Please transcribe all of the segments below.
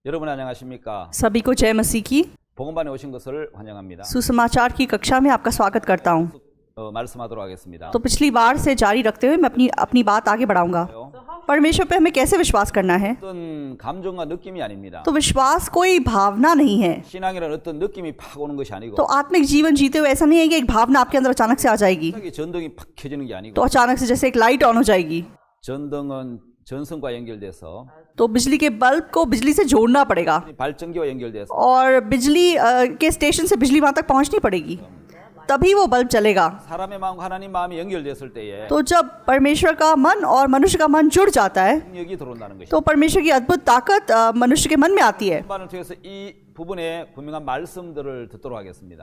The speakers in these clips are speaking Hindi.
여러분 안녕하십니까? सभी को जय मसीह की 복음반에 오신 것을 환영합니다. सुसमाचार की कक्षा में आपका स्वागत करता हूँ। 말씀하도록 하겠습니다. तो पिछली बार से जारी रखते हुए मैं अपनी बात आगे बढ़ाऊंगा। परमेश्वर पे हमें कैसे विश्वास करना है। 어떤 감정과 느낌이 아닙니다. तो विश्वास कोई भावना नहीं है। 신앙이라는 어떤 느낌이 팍 오는 것이 아니고 तो आत्मिक जीवन जीते हुए ऐसा नहीं है कि एक भावना आपके अंदर अचानक से आ जाएगी, 갑자기 전등이 팍 켜지는 게 आ니고 तो अचानक से जैसे एक लाइट ऑन हो जाएगी। 전등은 전선과 연결돼서 तो बिजली के बल्ब को बिजली से जोड़ना पड़ेगा 발전기와 연결돼서 और बिजली के स्टेशन से बिजली वहां तक पहुंचनी पड़ेगी, तभी वो बल्ब चलेगा। 사람의 마음과 하나님 마음이 연결됐을 때에 तो जब परमेश्वर का मन और मनुष्य का मन जुड़ जाता है 능력이 들어온다는 것이죠. तो परमेश्वर की अद्भुत ताकत मनुष्य के मन में आती है। 복음반을 통해서 이 부분에 분명한 말씀들을 듣도록 하겠습니다.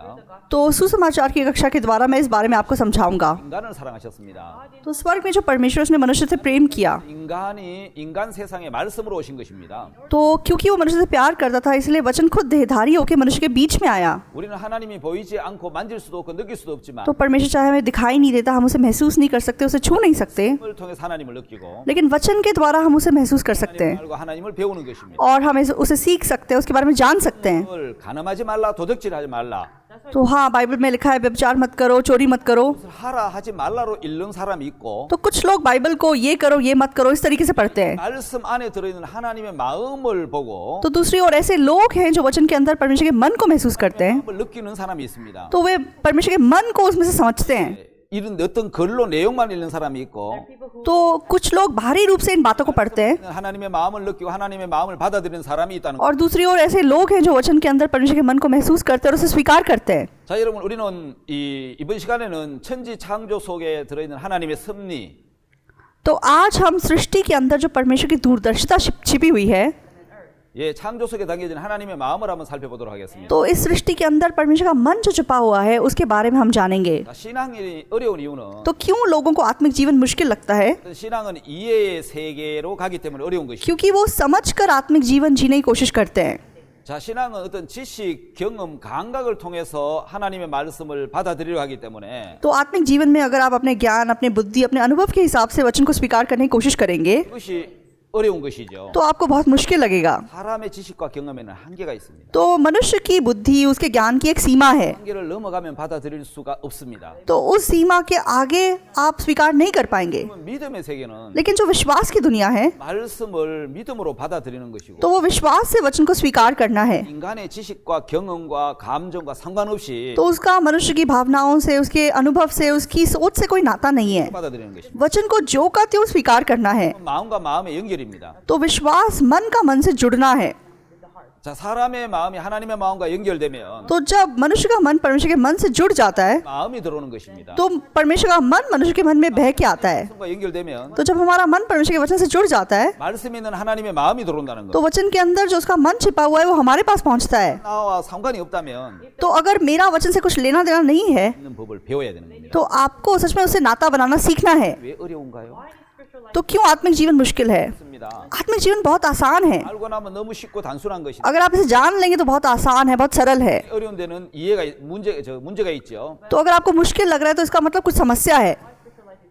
तो सुसमाचार की कक्षा के द्वारा मैं इस बारे में आपको समझाऊंगा। 인간을 사랑하셨습니다. तो स्वर्ग में जो परमेश्वर उसने मनुष्य से प्रेम किया, 인간이 인간 세상에 말씀으로 오신 것입니다. तो क्योंकि वो मनुष्य से प्यार करता था इसलिए वचन खुद देहधारी होकर मनुष्य के बीच में आया। 우리는 하나님이 보이지 않고 만질 수도 없고 느낄 수도 없지만 तो परमेश्वर चाहे हमें दिखाई नहीं देता, हम उसे महसूस नहीं कर सकते, उसे छू नहीं सकते, 을 통해서 하나님을 느끼고 लेकिन वचन के द्वारा हम उसे महसूस कर सकते हैं 알고 하나님을 배우는 것입니다. और हम उसे सीख सकते हैं, उसके बारे में जान सकते हैं। 을 가늠하지 말라, 도둑질하지 말라. तो हाँ, बाइबल में लिखा है व्यभिचार मत करो, चोरी मत करो। 하라 하지 말라로 읽는 사람이 있고 तो कुछ लोग बाइबल को ये करो ये मत करो इस तरीके से पढ़ते हैं। 말씀 안에 들어있는 하나님의 마음을 보고 तो दूसरी ओर ऐसे लोग हैं जो वचन के अंदर परमेश्वर के मन को महसूस करते हैं, 마음을 느끼는 사람이 있습니다. तो वे परमेश्वर के मन को उसमें से समझते हैं। 이런 어떤 글로 내용만 읽는 사람이 있고 तो कुछ लोग बाहरी रूप से इन बातों को पढ़ते हैं 하나님의 마음을 느끼고 하나님의 마음을 받아들이는 사람이 있다는 और दूसरी ओर ऐसे लोग हैं जो वचन के अंदर परमेश्वर के मन को महसूस करते हैं और उसे स्वीकार करते हैं। 자, 여러분 우리는 이번 시간에는 천지 창조 속에 들어있는 하나님의 섭리 तो आज हम सृष्टि के अंदर जो परमेश्वर की दूरदर्शिता छिपी हुई है, 예, 창조 속에 담겨진 하나님의 마음을 한번 살펴보도록 하겠습니다. तो इस सृष्टि के अंदर परमेश्वर का मन जो छुपा हुआ है उसके बारे में हम जानेंगे। 자, 신앙이 어려운 이유는 तो क्यों लोगों को आत्मिक जीवन मुश्किल लगता है? 신앙은 이해의 세계로 가기 때문에 어려운 것이죠. क्योंकि वो समझकर आत्मिक जीवन जीने की कोशिश करते हैं। 자, 신앙은 어떤 지식, 경험, 감각을 통해서 하나님의 말씀을 받아들이려 하기 때문에 तो आत्मिक जीवन में अगर आप अपने ज्ञान, अपने बुद्धि, अपने अनुभव के हिसाब से वचन को स्वीकार करने की कोशिश करेंगे 이것이 어려운 것이죠. तो आपको बहुत मुश्किल लगेगा। 사람의 지식과 경험에는 한계가 있습니다. तो मनुष्य की बुद्धि, उसके ज्ञान की एक सीमा है, 한계를 넘어가면 받아들일 수가 없습니다. तो उस सीमा के आगे आप स्वीकार नहीं कर पाएंगे। 그러면 믿음의 세계는 लेकिन जो विश्वास की दुनिया है, 말씀을 믿음으로 받아들이는 것이고 तो वो विश्वास से वचन को स्वीकार करना है। 인간의 지식과 경험과 감정과 상관없이 तो उसका मनुष्य की भावनाओं से, उसके अनुभव से, उसकी सोच से कोई नाता नहीं है। 받아들이는 것입니다. वचन को जो का त्यों स्वीकार करना है। 마음과 마음의 연결입니다. तो विश्वास मन का मन से जुड़ना है। 자, 사람의 마음이 하나님의 마음과 연결되면 तो जब मनुष्य का मन परमेश्वर के मन से जुड़ जाता है 마음이 들어오는 것입니다. तो परमेश्वर का मन मनुष्य के मन में बह के आता है। 말씀과 연결되면 तो जब हमारा मन परमेश्वर के वचन से जुड़ जाता है 말씀에 있는 하나님의 마음이 들어온다는 거. तो वचन के अंदर जो उसका मन छिपा हुआ है वो हमारे पास पहुंचता है। 나와 상관이 없다면 तो अगर मेरा वचन से कुछ लेना देना नहीं है 있는 법을 배워야 되는 겁니다. तो आपको सच में उससे नाता बनाना सीखना है। 왜 어려운가요? तो क्यों आत्मिक जीवन मुश्किल है? 좋습니다. आत्मिक जीवन बहुत आसान है। 알고 나면 너무 쉽고 단순한 것이다. अगर आप इसे जान लेंगे तो बहुत आसान है, बहुत सरल है। 어려운 데는 문제가 있죠. तो अगर आपको मुश्किल लग रहा है तो इसका मतलब कुछ समस्या है,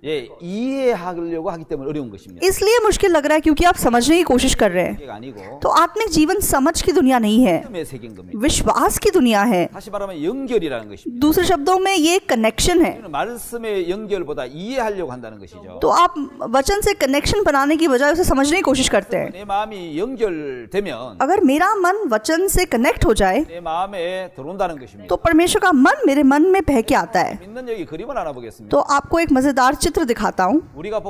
예, 이해하려고 하기 때문에 어려운 것입니다. इसलिए मुश्किल लग रहा है क्योंकि आप समझने की कोशिश कर रहे हैं। 이게 아니고 तो आत्मिक जीवन समझ की दुनिया नहीं है, 믿음의 세계인 겁니다. विश्वास की दुनिया है। 다시 말하면 연결이라는 것입니다. दूसरे शब्दों में ये कनेक्शन है। 우리는 말씀의 연결보다 이해하려고 한다는 것이죠. तो आप वचन से कनेक्शन बनाने की बजाय उसे समझने की कोशिश करते हैं। 내 마음이 연결되면 अगर मेरा मन वचन से कनेक्ट हो जाए 내 마음에 들어온다는 것입니다. तो परमेश्वर का मन मेरे मन में बह के आता है। 믿는 여기 그림을 하나 보겠습니다. तो आपको एक मजेदार चित्र दिखाता हूँ। 우리가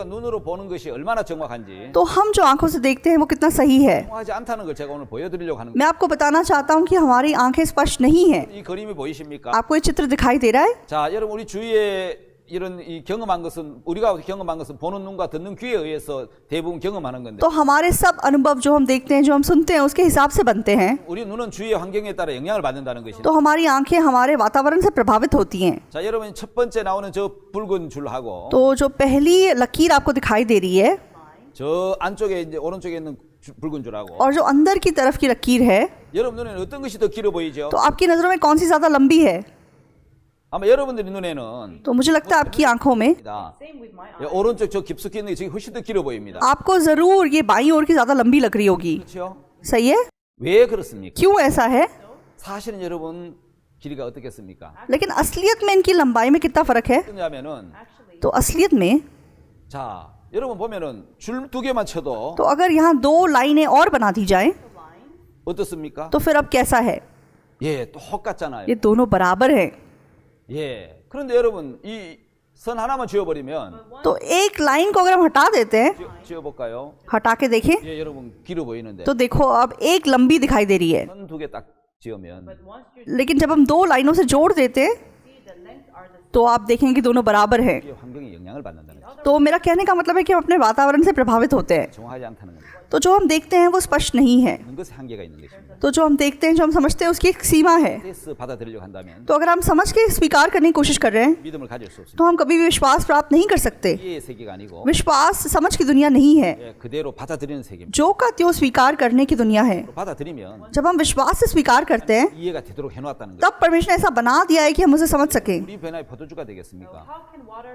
눈으로 보는 것이 얼마나 정확한지 तो हम जो आंखों से देखते हैं वो कितना सही है, 정확하지 않다는 걸 제가 오늘 보여드리려고 하는 मैं आपको बताना चाहता हूँ कि हमारी आंखें स्पष्ट नहीं है। 이 그림이 보이십니까? आपको ये चित्र दिखाई दे रहा है? 자, 여러분 우리 주위에 이런 경험한 것은 우리가 경험한 것은 보는 눈과 듣는 귀에 의해서 대부분 경험하는 건데 तो हमारे सब अनुभव जो हम देखते हैं, जो हम सुनते हैं, उसके हिसाब से बनते हैं। 우리 눈은 주위의 환경에 따라 영향을 받는다는 것이죠. तो हमारी आंखें हमारे वातावरण से प्रभावित होती हैं। 자, 여러분 첫 번째 나오는 저 붉은 줄하고 तो जो पहली लकीर आपको दिखाई दे रही है 저 안쪽에 이제 오른쪽에 있는 붉은 줄하고 और जो अंदर की तरफ की लकीर है, 여러분 눈에는 어떤 것이 더 길어 보이죠? तो आपकी नजरों में कौन सी ज्यादा लंबी है? 아마 여러분들의 눈에는 तो मुझे लगता है आपकी आंखों में 오른쪽 저 깊숙이 있는 게 저기 훨씬 더 길어 보입니다. आपको जरूर ये बाईं ओर की ज्यादा लंबी लग रही होगी। 그렇죠? सही है? 왜 그렇습니까? क्यों ऐसा है? 사실은 여러분 길이가 어떻겠습니까? लेकिन असलियत में इनकी लंबाई में कितना फर्क है? 왜냐하면은 तो असलियत में 자 여러분 보면은 줄 두 개만 쳐도 तो अगर यहाँ 2 लाइनें और बना दी जाए 어떻습니까? तो फिर अब कैसा है? 예, 똑같잖아요. ये दोनों बराबर हैं। 예. 그런데 여러분 이 선 하나만 지워버리면 तो एक लाइन को अगर हम हटा देते हैं, 지워볼까요? हटा के देखें, 예, 여러분 길어 보이는데 तो देखो अब एक लंबी दिखाई दे रही है। 선 두 개 딱 지으면 लेकिन जब हम 2 लाइनों से जोड़ देते हैं तो आप देखेंगे कि दोनों बराबर हैं। 이게 환경에 영향을 받는다는 거죠. तो मेरा कहने का मतलब है कि हम अपने वातावरण से प्रभावित होते हैं। 정확하지 않다는 겁니다. तो जो हम देखते हैं वो स्पष्ट नहीं है। 있는 것에 한계가 있는 것입니다. तो जो हम देखते हैं, जो हम समझते हैं, उसकी एक सीमा है। 스트레스 받아들이려고 한다면 तो अगर हम समझ के स्वीकार करने की कोशिश कर रहे हैं 믿음을 가질 수 없습니다. तो हम कभी भी विश्वास प्राप्त नहीं कर सकते। 이해의 세계가 아니고 विश्वास समझ की दुनिया नहीं है, 예, 그대로 받아들이는 세계입니다. जो का त्यों स्वीकार करने की दुनिया है। 받아들이면 जब हम विश्वास से स्वीकार करते हैं 이해가 되도록 해놓았다는 거예요. तब परमेश्वर ने ऐसा बना दिया है कि हम उसे समझ सकें। 우리 변화의 포도주가 되겠습니까?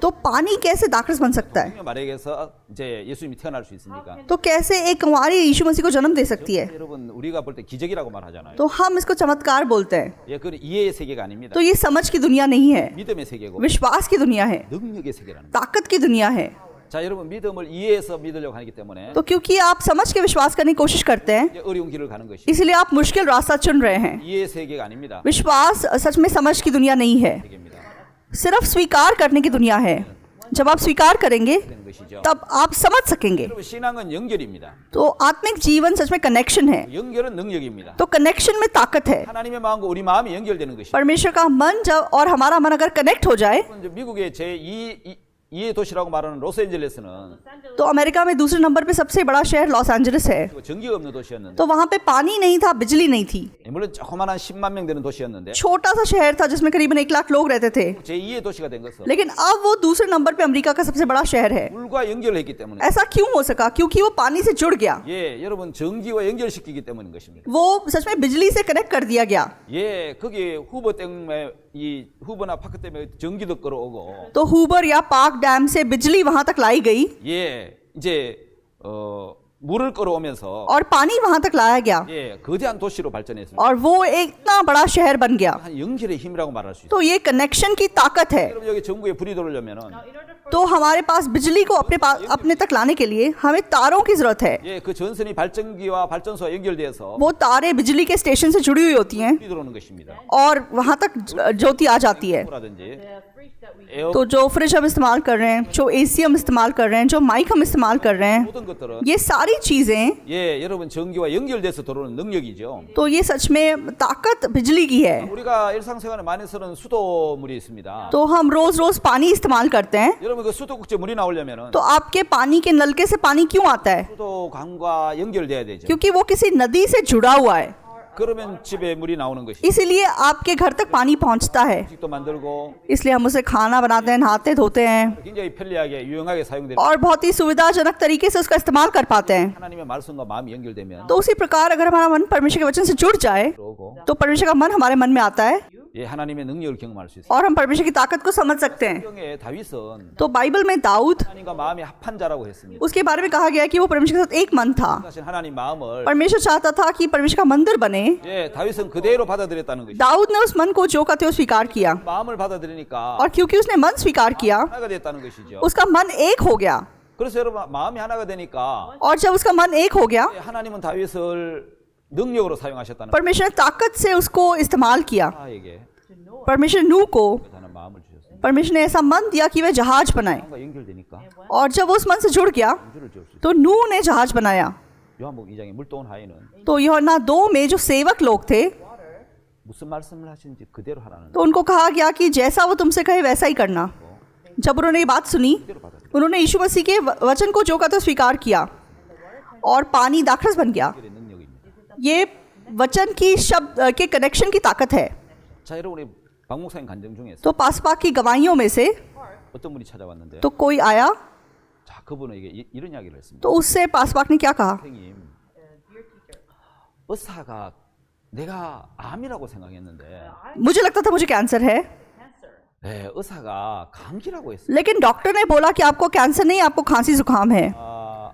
तो पानी कैसे दाखरस बन सकता है? 말에게서 이제 예수님이 태어날 수 있습니까? तो कैसे एक कुंवारी यीशु मसीह को जन्म दे सकती है? 여러분 우리가 볼 때 기적이라고 말하잖아요. तो हम इसको चमत्कार बोलते हैं। 예, 그건 이해의 세계가 아닙니다. तो ये समझ की दुनिया नहीं है, 믿음의 세계고 विश्वास की दुनिया है, 능력의 세계라는 거예요. ताकत की दुनिया है। 자, 여러분 믿음을 이해해서 믿으려고 하기 때문에 तो क्योंकि आप समझ के विश्वास करने की कोशिश करते हैं, 이제 어려운 길을 가는 것이 इसलिए आप मुश्किल रास्ता चुन रहे हैं। 이해의 세계가 아닙니다. विश्वास सच में समझ की दुनिया नहीं है, 세계입니다. सिर्फ स्वीकार करने की दुनिया है। जब आप स्वीकार करेंगे 되는 것이죠. तब आप समझ सकेंगे। 여러분 신앙은 연결입니다. तो आत्मिक जीवन सच में कनेक्शन है, 연결은 능력입니다. तो कनेक्शन में ताकत है। 하나님의 마음과 우리 마음이 연결되는 것이. परमेश्वर का मन जब और हमारा मन अगर कनेक्ट हो जाए 이제 미국의 제2의 도시라고 말하는 로스앤젤레스는 तो अमेरिका में दूसरे नंबर पे सबसे बड़ा शहर लॉस एंजलिस है। 전기가 없는 도시였는데 तो वहाँ पे पानी नहीं था, बिजली नहीं थी, 물론 조그마한 10만 명 되는 도시였는데 छोटा सा शहर था जिसमें करीबन 1 लाख लोग रहते थे। 제2의 도시가 된 것은 लेकिन अब वो दूसरे नंबर पे अमेरिका का सबसे बड़ा शहर है। 물과 연결을 했기 때문에 ऐसा क्यों हो सका? क्योंकि वो पानी से जुड़ गया, 예, 여러분 전기와 연결시키기 때문인 것입니다. वो सच में बिजली से कनेक्ट कर दिया गया। 예, 거기 후보 때문에 이 후보나 파크 때문에 전기도 끌어오고 तो हुबर या पार्क डैम से बिजली वहां तक लाई गई 예, 이제 물을 끌어오면서 और पानी वहां तक लाया गया 예, 거대한 도시로 발전했습니다. और वो एक इतना बड़ा शहर बन गया। 한 연결의 힘이라고 말할 수 있어요. तो ये कनेक्शन की ताकत है। 여러분 여기 전구에 불이 들어오려면은 तो हमारे पास बिजली को अपने तक लाने के लिए हमें तारों की जरूरत है। 예, 그 전선이 발전기와 발전소와 연결돼서 वो तारे बिजली के स्टेशन से जुड़ी हुई होती हैं 불이 들어오는 것입니다. और वहां तक ज्योति आ जाती है। 라든지 तो जो फ्रिज हम इस्तेमाल कर रहे हैं, जो एसी हम इस्तेमाल कर रहे हैं, जो माइक हम इस्तेमाल कर रहे हैं, 모든 것들은 ये सारी चीजें, 예, 여러분 전기와 연결돼서 들어오는 능력이죠. तो ये सच में ताकत बिजली की है। 우리가 일상생활에 많이 쓰는 수도물이 있습니다. तो हम रोज रोज पानी इस्तेमाल करते हैं। 여러분 그 수도국제 물이 나오려면은 तो आपके पानी के नलके से पानी क्यों आता है? 수도관과 연결돼야 되죠. क्योंकि वो किसी नदी से जुड़ा हुआ है, 그러면 집에 물이 나오는 것이. इसीलिए आपके घर तक पानी पहुंचता है। 음식도 만들고 इसलिए हम उसे खाना बनाते हैं, नहाते धोते हैं 굉장히 편리하게 유용하게 사용되는 और बहुत ही सुविधाजनक तरीके से उसका इस्तेमाल कर पाते हैं। 하나님의 말씀과 마음이 연결되면 तो उसी प्रकार अगर हमारा मन परमेश्वर के वचन से जुड़ जाए 그러고 तो परमेश्वर का मन हमारे मन में आता है 예, 하나님의 능력을 경험할 수 있어요. और हम परमेश्वर की ताकत को समझ सकते हैं। 성경에 다윗은 तो बाइबल में दाऊद, 하나님과 마음이 합한 자라고 했습니다. उसके बारे में कहा गया है कि वो परमेश्वर के साथ एक मन था। 사실 하나님 마음을 परमेश्वर चाहता था कि परमेश्वर का मंदिर बने। 예, 다윗은 그대로 받아들였다는 것이. दाऊद ने उस मन को जो का त्यों स्वीकार किया 마음을 받아들이니까 और क्योंकि उसने मन स्वीकार किया, 하나가 됐다는 것이죠. उसका मन एक हो गया। 그래서 여러분 마음이 하나가 되니까 और जब उसका मन एक हो गया, 예, 하나님은 다윗을 능력으로 사용하셨다는 परमेश्वर ने ताकत से उसको इस्तेमाल किया। 자에게 परमेश्वर ने नूह को, 대단한 마음을 주셨습니다. परमेश्वर ने ऐसा मन दिया कि वह जहाज बनाए 마음과 연결되니까 और जब वो उस मन से जुड़ गया 우주를 지을 수 있어요. तो नूह ने जहाज बनाया। 요한복음 2장의 물동원 하인은 तो यूहन्ना 2 में जो सेवक लोग थे, 무슨 말씀을 하시는지 그대로 하라는 तो उनको कहा गया कि जैसा वो तुमसे कहे वैसा ही करना। जब उन्होंने ये बात सुनी, 그대로 받아들여. उन्होंने यीशु मसीह के वचन को जो का तो स्वीकार किया और पानी दाखरस बन गया। 연결의 능력입니다. ये वचन की शब्द के कनेक्शन की ताकत है। 자, 여러분 우리 박 목사님 간증 중에서 तो पासपाक की गवाहियों में से 어떤 분이 찾아왔는데 तो कोई आया, 자, 그분에게 이런 이야기를 했습니다. तो उससे पासपाक ने क्या कहा? 선생님, 의사가 내가 암이라고 생각했는데 मुझे लगता था मुझे कैंसर है, 네, 의사가 감기라고 했어요. लेकिन डॉक्टर ने बोला कि आपको कैंसर नहीं, आपको खांसी जुकाम है।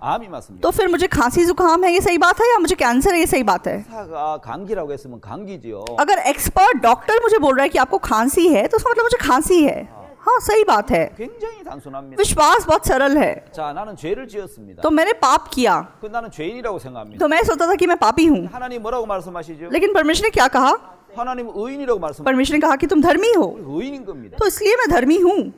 암이 맞습니다. तो फिर मुझे खांसी जुकाम है, ये सही बात है, या मुझे कैंसर है, ये सही बात है? 의사가 감기라고 했으면 감기지요. अगर एक्सपर्ट डॉक्टर मुझे बोल रहा है कि आपको खांसी है, तो उसका मतलब मुझे खांसी है। हाँ, सही बात है। 굉장히 단순합니다. विश्वास बहुत सरल है। 자, 나는 죄를 지었습니다. तो मैंने पाप किया, 그 나는 죄인이라고 생각합니다. तो मैं सोचता था कि मैं पापी हूँ, 하나님 뭐라고 말씀하시죠? लेकिन परमेश्वर ने क्या कहा? 하나님 의인이라고 말씀. परमेश्वर ने कहा कि तुम धर्मी हो, 의인인 겁니다. तो इसलिए मैं धर्मी हूँ।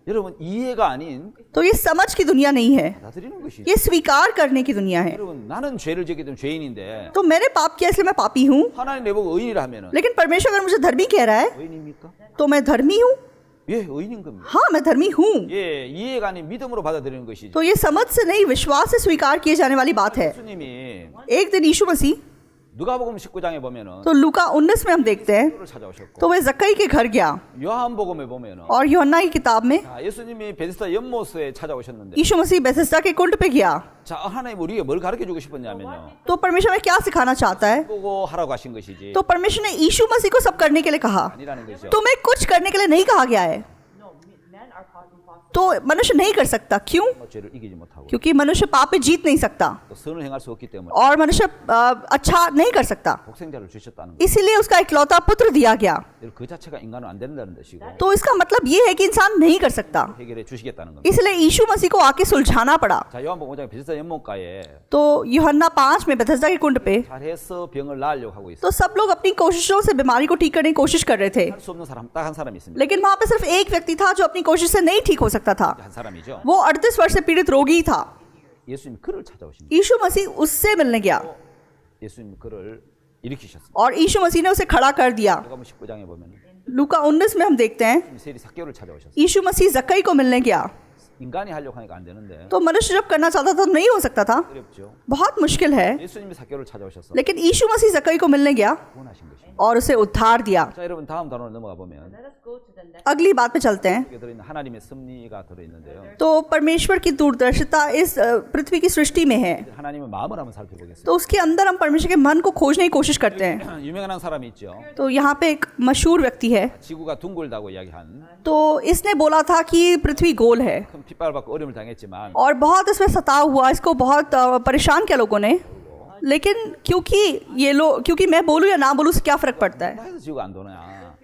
여러분 이해가 아닌 तो ये समझ की दुनिया नहीं है, 받아들이는 것이죠. ये स्वीकार करने की दुनिया है। 여러분 나는 죄를 지었기 때문에 죄인인데 तो मैंने पाप किया इसलिए मैं पापी हूँ, 하나님 내보고 의인이라 하면은 लेकिन परमेश्वर अगर मुझे धर्मी कह रहा है 의인입니까? तो मैं धर्मी हूँ। 예, 의인인 겁니다. हाँ, मैं धर्मी हूँ। 예, 이해가 아닌 믿음으로 받아들이는 것이죠. तो ये समझ से नहीं, विश्वास से स्वीकार किए जाने वाली बात है। 예수님이 एक दिन यीशु मसीह, 누가복음 19장에 보면은 तो लूका 19 में हम देखते हैं, 를 찾아오셨고 तो वे जक्कई के घर गया, 요한복음에 보면은 और यूहन्ना की किताब में 자, 예수님이 베드스다 연못에 찾아오셨는데 यीशु मसीह बेथेस्दा के कुंड पे गया। 자, 하나님 우리에게 뭘 가르쳐 주고 싶었냐면요. तो परमेश्वर में क्या सिखाना चाहता है? 보고 하라고 하신 것이지 तो परमेश्वर ने यीशु मसीह को सब करने के लिए कहा, 아니라는 거죠. तुम्हें कुछ करने के लिए नहीं कहा गया है। तो मनुष्य नहीं कर सकता, क्यों? 뭐 죄를 이기지 못하고 क्योंकि मनुष्य पाप पे जीत नहीं सकता, 또 선을 행할 수 없기 때문에 और मनुष्य अच्छा नहीं कर सकता, 독생자를 주셨다는 거. इसीलिए उसका इकलौता पुत्र दिया गया। 그 자체가 인간은 안 된다는 뜻이고 तो इसका मतलब ये है कि इंसान नहीं कर सकता, 해결해 주시겠다는 겁니다. इसलिए यीशु मसीह को आके सुलझाना पड़ा। 자, 요한복음 5장 베드스다 연못가에 तो यूहन्ना 5 में बेथेस्दा के कुंड पे 잘해서 병을 나으려고 하고 있어요. तो सब लोग अपनी कोशिशों से बीमारी को ठीक करने की कोशिश कर रहे थे, 할 수 없는 사람 딱 한 사람이 있습니다. लेकिन वहां पे सिर्फ एक व्यक्ति था जो अपनी कोशिश से नहीं ठीक हो सकता था। 한 사람이죠. वो 38 वर्ष से पीड़ित रोगी था। 예수님 그를 찾아오십니다. यीशु मसीह उससे मिलने गया, 예수님 그를 일으키셨습니다. और यीशु मसीह ने उसे खड़ा कर दिया। 요한복음 19장에 보면 लूका 19 में हम देखते हैं, 세리 삭개오를 찾아오셨어요. यीशु मसीह जक्कई को मिलने गया। 인간이 하려고 하니까 안 되는데 तो मनुष्य जब करना चाहता था तो नहीं हो सकता था, 어렵죠. बहुत मुश्किल है, 예수님이 삭개오를 찾아오셨어. लेकिन यीशु मसीह जक्कई को मिलने गया 구원하신 것입니다. और उसे उद्धार दिया। 자, 여러분 다음 단원으로 넘어가 보면 अगली बात पे चलते हैं। 여기 들어있는 하나님의 섭리가 들어있는데요. तो परमेश्वर की दूरदर्शिता इस पृथ्वी की सृष्टि में है, 하나님의 마음을 한번 살펴보겠습니다. तो उसके अंदर हम परमेश्वर के मन को खोजने की कोशिश करते हैं। 유명한 한 사람이 있죠. तो यहाँ पे एक मशहूर व्यक्ति है, 지구가 둥글다고 이야기한 तो इसने बोला था कि पृथ्वी गोल है, 큰 핍박을 받고 어려움을 당했지만 और बहुत इसमें सताव हुआ, इसको बहुत परेशान किया लोगों ने। लेकिन क्योंकि मैं बोलूँ या ना बोलूँ उससे क्या फर्क पड़ता है? 해서 지구가 안 도냐.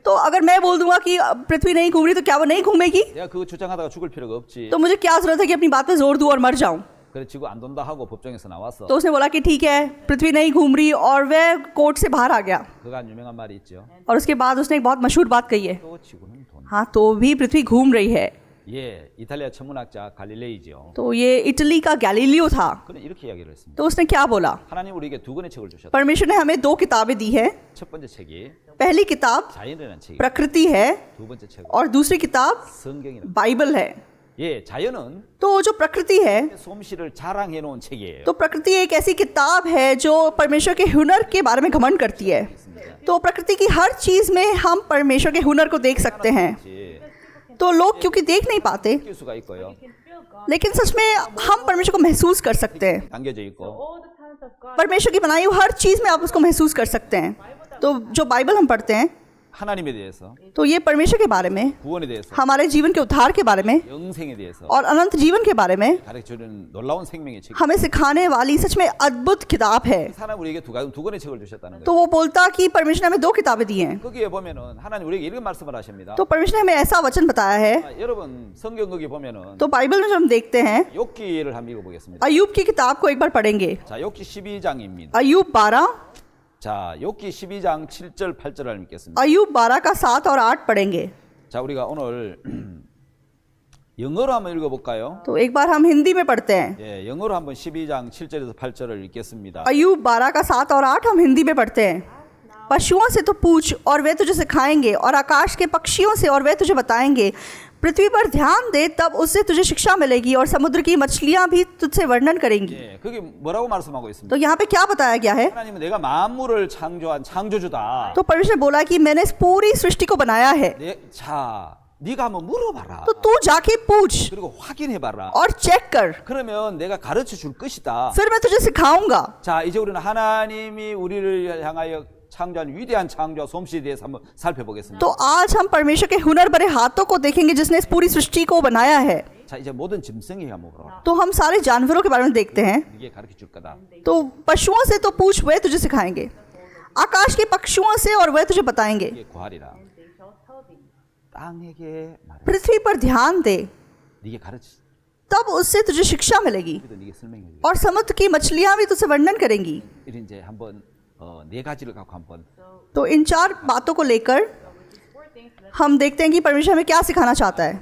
तो अगर मैं बोल दूंगा कि पृथ्वी नहीं घूम रही तो क्या वो नहीं घूमेगी? 내가 그거 주장하다가 죽을 필요가 없지. तो मुझे क्या जरूरत है कि अपनी बात पे जोर दूं और मर जाऊं? 그래 지구 안 돈다 하고 법정에서 나왔어. तो उसने बोला कि ठीक है, पृथ्वी नहीं घूम रही, और वह कोर्ट से बाहर आ गया। 그가 한 유명한 말이 있죠. और उसके बाद उसने एक बहुत मशहूर बात कही है, 또 지구는 돈. हाँ तो भी पृथ्वी घूम रही है। 예, 이탈리아 천문학자 갈릴레이죠. तो ये इटली का गैलीलियो था। 그는 이렇게 이야기를 했습니다. तो उसने क्या बोला? 하나님 우리에게 두 권의 책을 주셨다. परमेश्वर ने हमें 2 किताबें दी है। 첫 번째 책이 पहली किताब 자연이라는 책이고 प्रकृति है, 두 번째 책은 और दूसरी किताब 성경이라는. बाइबल है। 예, 자연은 तो जो प्रकृति है, 솜씨를 자랑해 놓은 책이에요. तो प्रकृति एक ऐसी किताब है जो परमेश्वर के हुनर के बारे में घमंड करती है। तो प्रकृति की हर चीज में हम परमेश्वर के हुनर को देख सकते हैं। तो लोग क्योंकि देख नहीं पाते, 느낄 수가 있고요. लेकिन सच में हम परमेश्वर को महसूस कर सकते हैं। 담겨져 있고 परमेश्वर की बनाई हुई हर चीज में आप उसको महसूस कर सकते हैं। तो जो बाइबल हम पढ़ते हैं, 하나님에 대해서, तो ये परमेश्वर के बारे में, 구원에 대해서, हमारे जीवन के उद्धार के बारे में 영생에 대해서 और अनंत जीवन के बारे में 가르쳐주는 놀라운 생명의 책. हमें सिखाने वाली सच में अद्भुत किताब है। 하나님 우리에게 두 권의 책을 주셨다는 तो 거예요. वो बोलता कि परमेश्वर ने हमें 2 किताबें दी हैं। 거기에 보면은 하나님 우리에게 이런 말씀을 하십니다. तो परमेश्वर ने हमें ऐसा वचन बताया है। 여러분 성경 거기 보면은 तो बाइबल में जो हम देखते हैं, 욥기를 한번 읽어보겠습니다. अय्यूब की किताब को एक बार पढ़ेंगे। 자, 욥기 12장입니다. अय्यूब 12, 자, 욥기 12장 7절 8절을 읽겠습니다. अय्यूब 12 का 7 और 8 पढ़ेंगे। 자, 우리가 오늘 영어로 한번 읽어볼까요? तो एक बार हम हिंदी में पढ़ते हैं। 예, 영어로 한번 12장 7절에서 8절을 읽겠습니다. अय्यूब 12 का 7 और 8 हम हिंदी में पढ़ते हैं। पशुओं से तो पूछ और वे तुझे सिखाएंगे, और आकाश के पक्षियों से और वे तुझे बताएंगे। पृथ्वी पर ध्यान दे तब उससे तुझे शिक्षा मिलेगी, और समुद्र की मछलियां भी तुझसे वर्णन करेंगी। 예, 거기 뭐라고 말씀하고 있습니다. तो यहाँ पे क्या बताया गया है? 하나님은 내가 만물을 창조한 창조주다. तो परमेश्वर ने बोला कि मैंने इस पूरी सृष्टि को बनाया है, 자, 네가 한번 물어봐라. तो तू जाके पूछ 그리고 확인해봐라. और चेक कर, 그러면 내가 가르쳐 줄 것이다. फिर मैं तुझे सिखाऊंगा। 자, 이제 우리는 하나님이 우리를 향하여 창조한 위대한 창조와 솜씨에 대해서 한번 살펴보겠습니다. तो आज हम परमेश्वर के हुनर भरे हाथों को देखेंगे जिसने इस पूरी सृष्टि को बनाया है। 자, इ제 모든 짐승의 과목으로 तो हम सारे जानवरों के बारे में देखते हैं। 이게 가르쳐 줄 거다. तो पशुओं से तो पूछ, वे तुझे सिखाएंगे। आकाश के पक्षियों से और वे तुझे बताएंगे। 이게 구하리라. 땅에게 말해. पृथ्वी पर ध्यान दे, 네게 가르치. तब उससे तुझे शिक्षा मिलेगी। 그래도 네게 설명해 줄. और समुद्र की मछलियां भी तुझसे वर्णन करेंगी। 이런 이제 한번 네 가지를 갖고 한번 तो इन 4 बातों को लेकर हम देखते हैं कि परमेश्वर हमें क्या सिखाना चाहता है।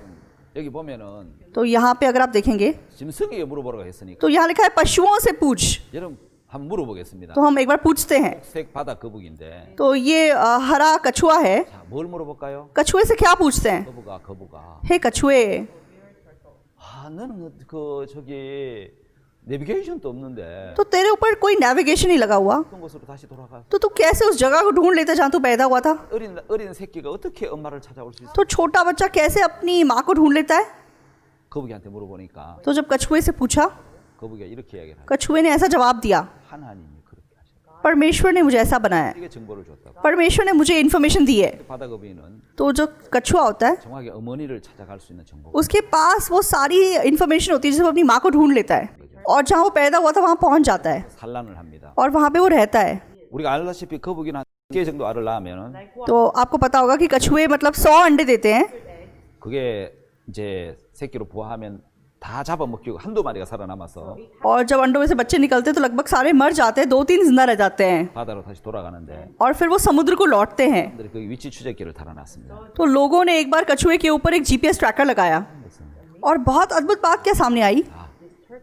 여기 보면은 तो यहाँ पे अगर आप देखेंगे 짐승에게 물어보라고 했으니까 तो यहाँ लिखा है पशुओं से पूछ। 여러분 한번 물어보겠습니다. तो हम एक बार पूछते हैं। 색 바다 거북인데 तो ये हरा कछुआ है। 자, 뭘 물어볼까요? कछुए से क्या पूछते हैं? 거북아. हे कछुए, 아, 너는 그 저기 내비게이션도 없는데 तो तेरे ऊपर कोई नेविगेशन नहीं लगा हुआ, 어떤 곳으로 다시 돌아가? तो तू कैसे उस जगह को ढूंढ लेता जहाँ तू पैदा हुआ था? 어린 새끼가 어떻게 엄마를 찾아올 수 있어? तो छोटा बच्चा कैसे अपनी माँ को ढूंढ लेता है? 거북이한테 물어보니까 तो जब कछुए से पूछा, 거북이가 이렇게 이야기를 하죠. कछुए ने ऐसा जवाब दिया, 하나님이 그렇게 하셨다. परमेश्वर ने मुझे ऐसा बनाया, 이게 정보를 줬다고. परमेश्वर ने मुझे इन्फॉर्मेशन दी है। 바다 거북이는 तो जो कछुआ होता है 정확하게 어머니를 찾아갈 수 있는 정보. उसके पास वो सारी इन्फॉर्मेशन होती है जिससे वो अपनी माँ को ढूंढ लेता है और जहाँ वो पैदा हुआ था वहाँ पहुँच जाता है 산란을 합니다. और वहाँ पे वो रहता है। 우리가 알다시피 거북이는 1개 정도 알을 낳으면은 तो आपको पता होगा कि कछुए मतलब 100 अंडे देते हैं 그게 이제 새끼로 부화하면 다 잡아먹히고 한두 마리가 살아남아서 और जब अंडों में से बच्चे निकलते हैं तो लगभग सारे मर जाते हैं, 2-3 जिंदा रह जाते हैं 바다로 다시 돌아가는데 और फिर वो समुद्र को लौटते हैं। 사람들이 그 위치 추적기를 달아놨습니다. तो लोगों ने एक बार कछुए के ऊपर एक जीपीएस ट्रैकर लगाया और बहुत अद्भुत बात क्या सामने आई।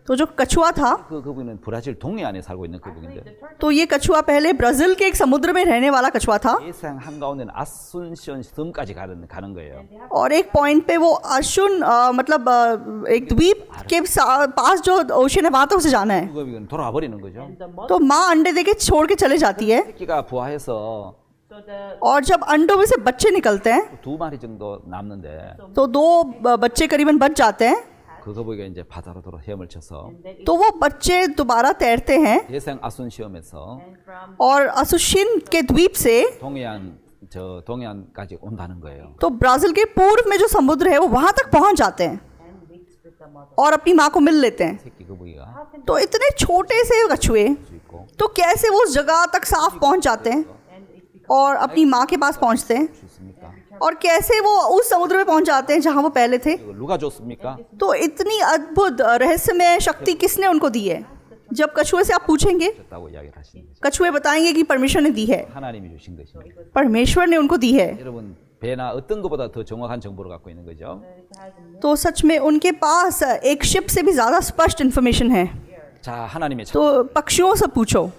तो जो कछुआ था, 그 거북이는 브라질 동해안에 살고 있는 거북인데 तो ये कछुआ पहले ब्राजील के एक समुद्र में रहने वाला कछुआ था 예상 한가운데는 아순시온 섬까지 가는 거예요. और एक पॉइंट पे वो अशुन मतलब एक द्वीप के पास जो ओशन है वहां तक उसे जाना है। 그 거북이는 돌아와 버리는 거죠. तो माँ अंडे देके छोड़ के चले जाती है 새끼가 부화해서 और जब अंडों में से बच्चे निकलते हैं 2마리 정도 남는데 तो 2 बच्चे करीबन बच जाते हैं। 그 거북이가 이제 바다로 돌아 헤엄을 쳐서 तो वो बच्चे दोबारा तैरते हैं 예상 아순시험에서 और असुशिन के द्वीप से 동해안까지 온다는 거예요. तो ब्राजील के पूर्व में जो समुद्र है वो वहां तक पहुंच जाते हैं और अपनी माँ को मिल लेते हैं। 새끼 거북이가 तो इतने छोटे से कछुए 수 있고 तो कैसे वो उस जगह तक साफ पहुंच जाते हैं और अपनी माँ के पास पहुंचते हैं 수 있습니까? और कैसे वो उस समुद्र में पहुंच जाते हैं जहां वो पहले थे। 이거 누가 줬습니까? तो इतनी अद्भुत रहस्यमय शक्ति किसने उनको दी है? जब कछुए से आप पूछेंगे, 줬다고 이야기를 하시는 거죠. कछुए बताएंगे कि परमेश्वर ने दी है, 하나님이 주신 것입니다. परमेश्वर ने उनको दी है। 여러분 배나 어떤 것보다 더 정확한 정보를 갖고 있는 거죠. तो सच में उनके पास एक शिप से भी ज्यादा स्पष्ट इन्फॉर्मेशन है। 자, 하나님의 참. तो पक्षियों से पूछो।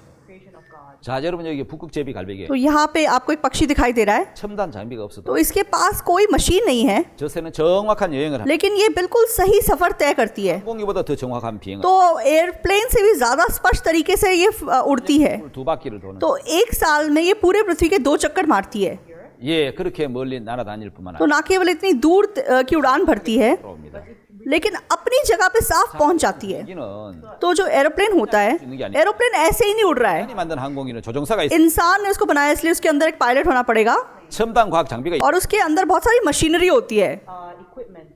자, 여러분 여기 북극 제비 갈매기 तो यहाँ पे आपको एक पक्षी दिखाई दे रहा है, 첨단 장비가 없어도 तो इसके पास कोई मशीन नहीं है 저 새는 정확한 여행을 합니다. लेकिन ये बिल्कुल सही सफर तय करती है। 항공기보다 더 정확한 비행을. तो एयरप्लेन से भी ज्यादा स्पष्ट तरीके से ये उड़ती है। 2바퀴를 도는. तो एक साल में ये पूरे पृथ्वी के 2 चक्कर मारती है। 예, 그렇게 멀리 날아다닐 뿐만 तो 아니라 ना केवल इतनी दूर की उड़ान भरती है 들어옵니다. लेकिन अपनी जगह पे साफ पहुंच जाती है। 여기는 तो जो एरोप्लेन होता है, एरोप्लेन ऐसे ही नहीं उड़ रहा है, 하나님 만든 항공기는 조종사가 있어. इंसान ने उसको बनाया इसलिए उसके अंदर एक पायलट होना पड़ेगा 첨단 과학 장비가 있어. और उसके अंदर बहुत सारी मशीनरी होती है।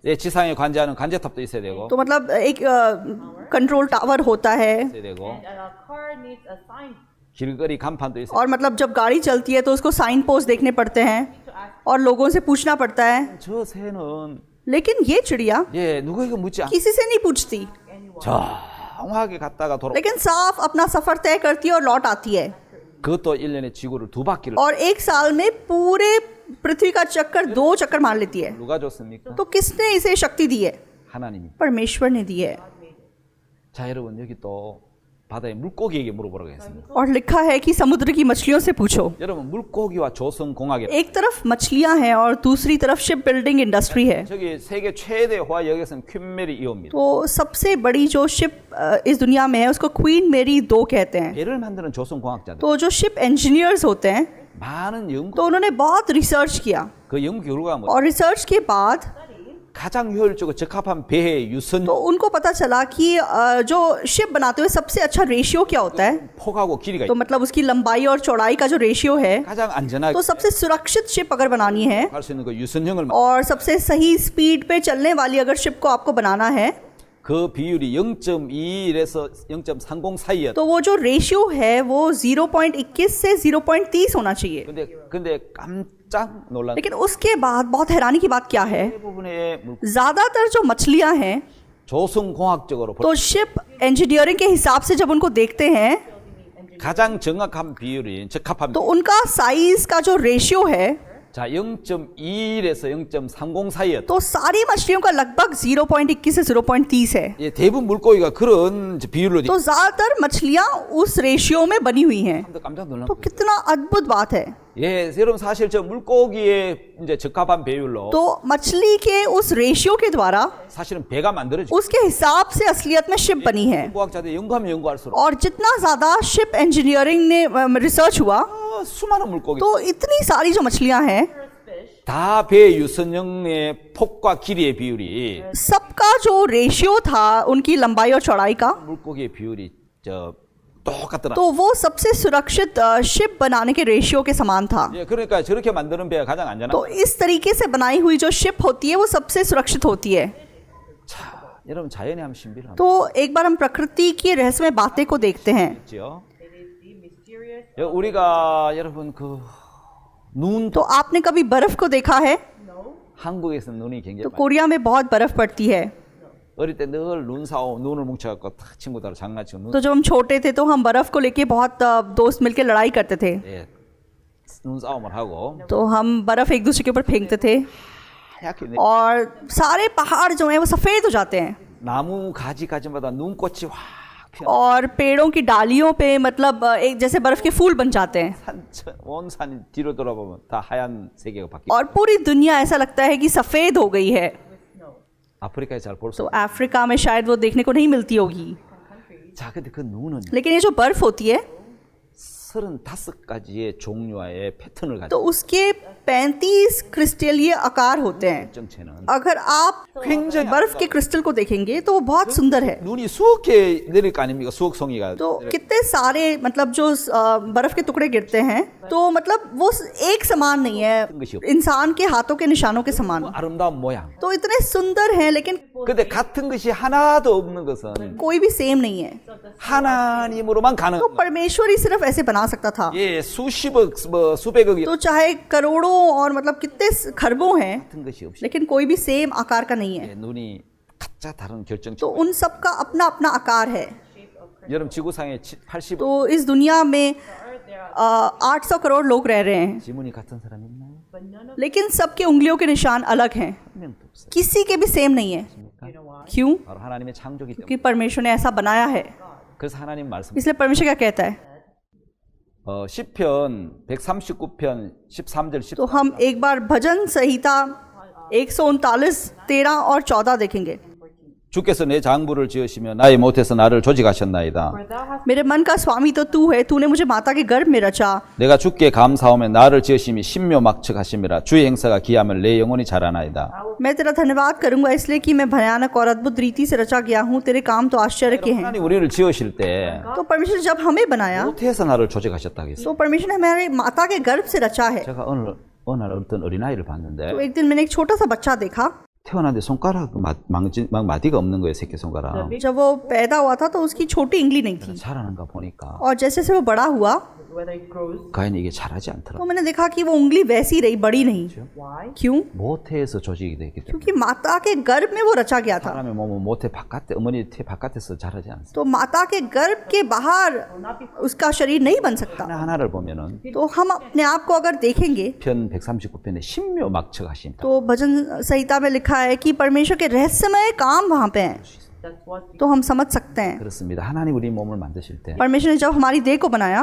예, 지상에 관제하는 관제탑도 있어야 되고. तो मतलब एक कंट्रोल टावर होता है 있어야 되고. a car needs a sign 길거리 간판도 있어야 और मतलब जब गाड़ी चलती है तो उसको साइन पोस्ट देखने पड़ते हैं और लोगों से पूछना पड़ता है। 되고. 저 새는 लेकिन ये चिड़िया 예, 누구에게 묻지 않. किसी से नहीं पूछती, 정확하게 갔다가 돌아. लेकिन साफ अपना सफर तय करती है और लौट आती है। 그것도 1년에 지구를 2바퀴를 और एक साल में पूरे पृथ्वी का चक्कर 2 चक्कर मार लेती है। 누가 줬습니까? तो किसने इसे शक्ति दी है? 하나님이. परमेश्वर ने दी है। 자, 여러분 여기 또 바다의 물고기에게 물어보라고 했습니다. और लिखा है कि समुद्र की मछलियों से पूछो। 여러분 물고기와 조선공학에 एक तरफ मछलियां हैं और दूसरी तरफ शिप बिल्डिंग इंडस्ट्री है। 저기 세계 최대 호화 여객선 퀸메리 2호입니다. तो सबसे बड़ी जो शिप इस दुनिया में है उसको क्वीन मेरी 2 कहते हैं। 배를 만드는 조선공학자들 तो जो शिप इंजीनियर्स होते हैं 많은 연구 तो उन्होंने बहुत रिसर्च किया 그 연구 결과가 뭐 और रिसर्च के बाद 가장 효율적으로 적합한 배의 유선 तो उनको पता चला कि जो शिप बनाते हुए सबसे अच्छा रेशियो क्या होता है, 폭하고 길이가 तो मतलब उसकी लंबाई और चौड़ाई का जो रेशियो है, 가장 안전하게 तो सबसे सुरक्षित शिप अगर बनानी है 할 수 있는 그 유선형을 और सबसे सही स्पीड पे चलने वाली अगर शिप को आपको बनाना है, 그 비율이 0.21에서 0.30 사이였다. तो वो जो रेशियो है वो 0.21 से 0.30 होना चाहिए। 근데 깜짝 놀란 लेकिन उसके बाद बहुत हैरानी की बात क्या है, 대부분의 ज्यादातर जो मछलियां हैं, 조성공학적으로 볼 तो शिप इंजीनियरिंग के हिसाब से जब उनको देखते हैं 가장 정확한 비율이 적합한 तो उनका साइज का जो रेशियो है, 자 0.21에서 0.30 사이였다. तो सारी मछलियों का लगभग 0.21 से 0.30 है। 예, 대부분 물고기가 그런 비율로 तो ज्यादातर मछलियां उस रेशियो में बनी हुई हैं। 깜짝 놀란 तो 거예요. कितना अद्भुत बात है। 예, 여러분 사실 저 물고기의 이제 적합한 배율로 तो मछली के उस रेशियो के द्वारा 사실은 배가 만들어지고 उसके हिसाब से असलियत में शिप बनी है। 과학자들이 연구하면 연구할수록 और जितना ज्यादा शिप इंजीनियरिंग ने रिसर्च हुआ, 수많은 물고기 तो इतनी सारी जो मछलियां हैं, 다 배 유선형의 폭과 길이의 비율이 सबका जो रेशियो था उनकी लंबाई और चौड़ाई का, 물고기의 비율이 저 똑같더라. तो वो सबसे सुरक्षित शिप बनाने के रेशियो के समान था। 예, 그러니까 저렇게 만드는 배가 가장 안전한. तो इस तरीके से बनाई हुई जो शिप होती है वो सबसे सुरक्षित होती है। 자, 여러분 자연의 한 신비를 한번 तो एक बार हम प्रकृति की रहस्यमय बातें को देखते हैं। 보죠. 우리가 여러분 그 눈 तो आपने कभी बर्फ को देखा है? 한국에서 눈이 굉장히 तो 많이. कोरिया में बहुत बर्फ पड़ती है। 어릴 때 늘 눈 사오 눈을 뭉쳐갖고 탁 친구들 장난치고 눈. तो जब हम छोटे थे तो हम बर्फ को लेके बहुत दोस्त मिलके लड़ाई करते थे। 예, 눈싸움을 하고 तो हम बर्फ एक दूसरे के ऊपर फेंकते थे 하얗게 내- और सारे पहाड़ जो हैं वो सफ़ेद हो जाते हैं 나무 가지마다 눈꽃이 확 피어. और पेड़ों की डालियों पे मतलब एक जैसे बर्फ के फूल बन जाते हैं 온 산이 뒤로 돌아보면 다 하얀 세계가 바뀌고. और पूरी दुनिया ऐसा लगता है कि सफ़ेद हो गई है। 아프리카에 잘 볼 수. तो अफ्रीका में शायद वो देखने को नहीं मिलती होगी। 자, 근데 그 눈은 लेकिन ये जो बर्फ होती है 35가지의 종류와의 패턴을 तो 가지고 उसके 35 क्रिस्टलीय आकार होते हैं। 정체는 अगर आप 굉장히 बर्फ के क्रिस्टल को देखेंगे तो वो बहुत सुंदर है। 눈이 수억 개 내릴 거 아닙니까? 수억 송이가. तो कितने सारे मतलब जो बर्फ के टुकड़े गिरते हैं तो मतलब वो एक समान नहीं है, इंसान के हाथों के निशानों के समान। 아름다운 모양. तो इतने सुंदर हैं लेकिन 근데 같은 것이 하나도 없는 것은 कोई भी सेम नहीं है। 하나님으로만 तो 가능합니다. परमेश्वर ही सिर्फ ऐसे बना सकता था। 예, 수십억 뭐 수백억이 तो चाहे करोड़ों और मतलब कितने खरबों हैं 같은 것이 없이 लेकिन कोई भी सेम आकार का नहीं है। 예, 눈이 각자 다른 결정. तो उन सब का अपना अपना आकार है। 여러분 지구상에 80억 तो इस दुनिया में 800 करोड़ लोग रह रहे हैं 지문이 같은 사람이 있나요? लेकिन सबके उंगलियों के निशान अलग हैं, 한 명도 없어요. किसी के भी सेम नहीं है। क्यों? 바로 하나님의 창조기 때문에. क्योंकि परमेश्वर ने ऐसा बनाया है। 그래서 하나님 말씀. इसलिए परमेश्वर क्या कहता है? 시편 139편 13절 10. तो हम एक बार भजन संहिता 139 13 और 14 देखेंगे। 주께서 내 장부를 지으시며 나의 못에서 나를 조직하셨나이다. For thou hast मेरे मन का स्वामी तो तू है, तूने मुझे माता के गर्भ में रचा। 내가 주께 감사하며 나를 지으심이 신묘막측하심이라 주의 행사가 기하면 내 영혼이 자라나이다. मैं तेरा धन्यवाद करूंगा इसलिए कि मैं भयानक और अद्भुत रीति से रचा गया हूँ, तेरे काम तो आश्चर्य के हैं। 하나님 우리를 지으실 때 तो परमेश्वर ने जब हमें बनाया 못해서 나를 조직하셨다고 했어요. तो परमेश्वर ने हमारे माता के गर्भ से रचा है। 제가 어느 날 어떤 어린아이를 봤는데 तो एक दिन मैंने एक छोटा सा बच्चा देखा। 태어났는데 손가락 마디가 없는 거예요. 새끼 손가락. जब वो पैदा हुआ था तो उसकी छोटी इंगली नहीं थी 자라는가 보니까 और जैसे जैसे वो बड़ा हुआ whether it grows. 과연 이게 자라지 않더라. तो मैंने देखा कि वो उंगली वैसी रही, बड़ी नहीं। Why? क्यों? 모태에서 조직이 되기 때문에. क्योंकि माता के गर्भ में वो रचा गया था। 사람의 몸은 모태 바깥에 어머니 태 바깥에서 자라지 않습니다. तो माता के गर्भ के बाहर उसका शरीर नहीं बन सकता। 하나하나를 보면은 तो हम अपने आप को अगर देखेंगे 편 139편에 신묘막측하심. तो भजन संहिता में लिखा है कि परमेश्वर के रहस्यमय काम वहाँ पे हैं। That's what तो हम समझ सकते हैं 그렇습니다. 하나님 우리 몸을 만드실 때 परमेश्वर ने जब हमारी देह को बनाया,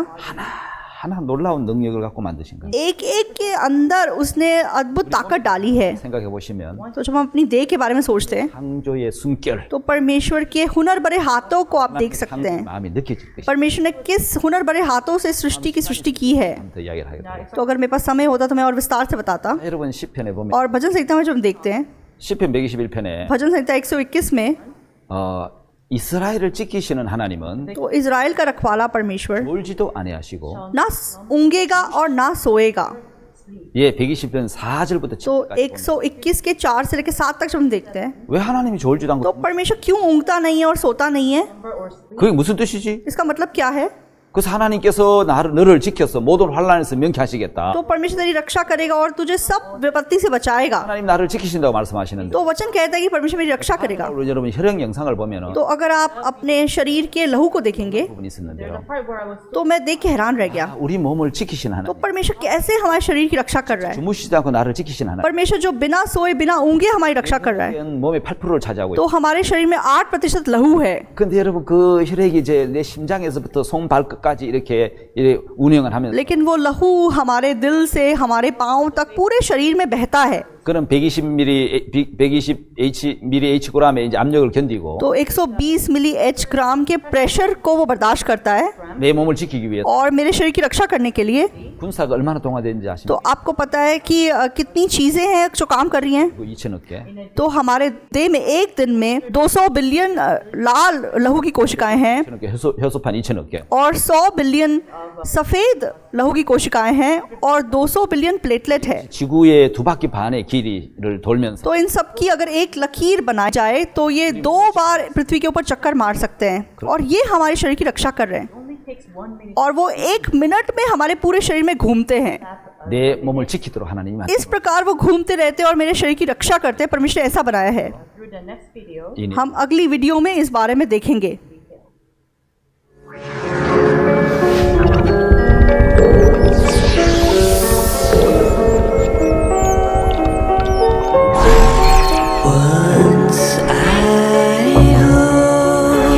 하나 놀라운 능력을 갖고 만드신 거예요. एक एक के अंदर उसने अद्भुत ताकत डाली है। 생각해 보시면 तो जब हम अपनी देह के बारे में सोचते हैं 창조의 숨결 तो परमेश्वर के हुनर भरे हाथों को आप देख सकते हैं। 마음이 느껴질 것이. परमेश्वर ने किस हुनर भरे हाथों से सृष्टि की है। 더 이야기를 하겠다. तो अगर मेरे पास समय होता तो मैं और विस्तार से बताता। 여러분 시편에 보면 और भजन संहिता में जब हम देखते हैं 시편 121편에 भजन संहिता 121 में 이스라엘을 지키시는 하나님은 तो इज़राइल का रखवाला परमेश्वर 졸지도 아니하시고 ना ऊँगेगा और ना सोएगा। 예, 120편 4절부터 तो 7절까지 121 के 4 से लेकर 7 तक जब हम देखते हैं 왜 하나님이 졸지도 तो 않고 परमेश्वर क्यों ऊँगता नहीं है और सोता नहीं है, or sleep. 그게 무슨 뜻이지? इसका मतलब क्या है? 그래서 하나님께서 너를 지켜서 모든 환란에서 명쾌하시겠다. तो परमेश्वर तेरी रक्षा करेगा और तुझे सब विपत्ति से बचाएगा। 하나님 나를 지키신다고 말씀하시는데 तो वचन कहता है कि परमेश्वर मेरी रक्षा करेगा। 오늘 여러분 혈액 영상을 보면은 तो अगर आप अपने शरीर के लहू को देखेंगे 부분이 There's 있었는데요. a part where I was तो मैं देख के हैरान रह गया। 우리 몸을 지키신 तो 하나님, परमेश्वर कैसे हमारे शरीर की रक्षा कर रहा है। 주무시지 않고 나를 지키신 하나님. परमेश्वर जो बिना सोए बिना ऊँगे हमारी रक्षा कर रहा है। 몸의 8%를 차지하고 तो 있어요. हमारे शरीर में 8% लहू है। 근데 여러분 그 혈액이 이제 내 심장에서부터 손 발끝까지 이렇게 운영을 하면서 लेकिन वो लहू हमारे दिल से हमारे पाँव तक पूरे शरीर में बहता है। 그런 120 mH Hg의 이제 압력을 견디고 तो 120 मिली एच ग्राम के प्रेशर को वो बर्दाश्त करता है 내 몸을 지키기 위해서 और मेरे शरीर की रक्षा करने के लिए। 군사가 얼마나 동화되는지 तो 아십니까? आपको पता है कि कितनी चीज़ें हैं जो काम कर रही हैं। 2,000억 개. तो हमारे देह में एक दिन में 200 बिलियन लाल लहू की कोशिकाएं हैं 2,000억 개, 혈소판 2,000억 개. और 100 बिलियन सफ़ेद लहू की कोशिकाएं हैं और 200 बिलियन प्लेटलेट है। 지구의 2바퀴 반의 길이를 돌면서 तो इन सब की अगर एक लकीर बनाई जाए तो ये 2 बार पृथ्वी के ऊपर चक्कर मार सकते हैं और ये हमारे शरीर की रक्षा कर रहे हैं only takes 1 minute और वो 1 मिनट में हमारे पूरे शरीर में घूमते हैं। 내 몸을 지키도록 하나님이 इस प्रकार वो घूमते रहते हैं और मेरे शरीर की रक्षा करते हैं। परमेश्वर ने ऐसा बनाया है। through the next video. 이 हम अगली वीडियो में इस बारे में देखेंगे। Once I hoped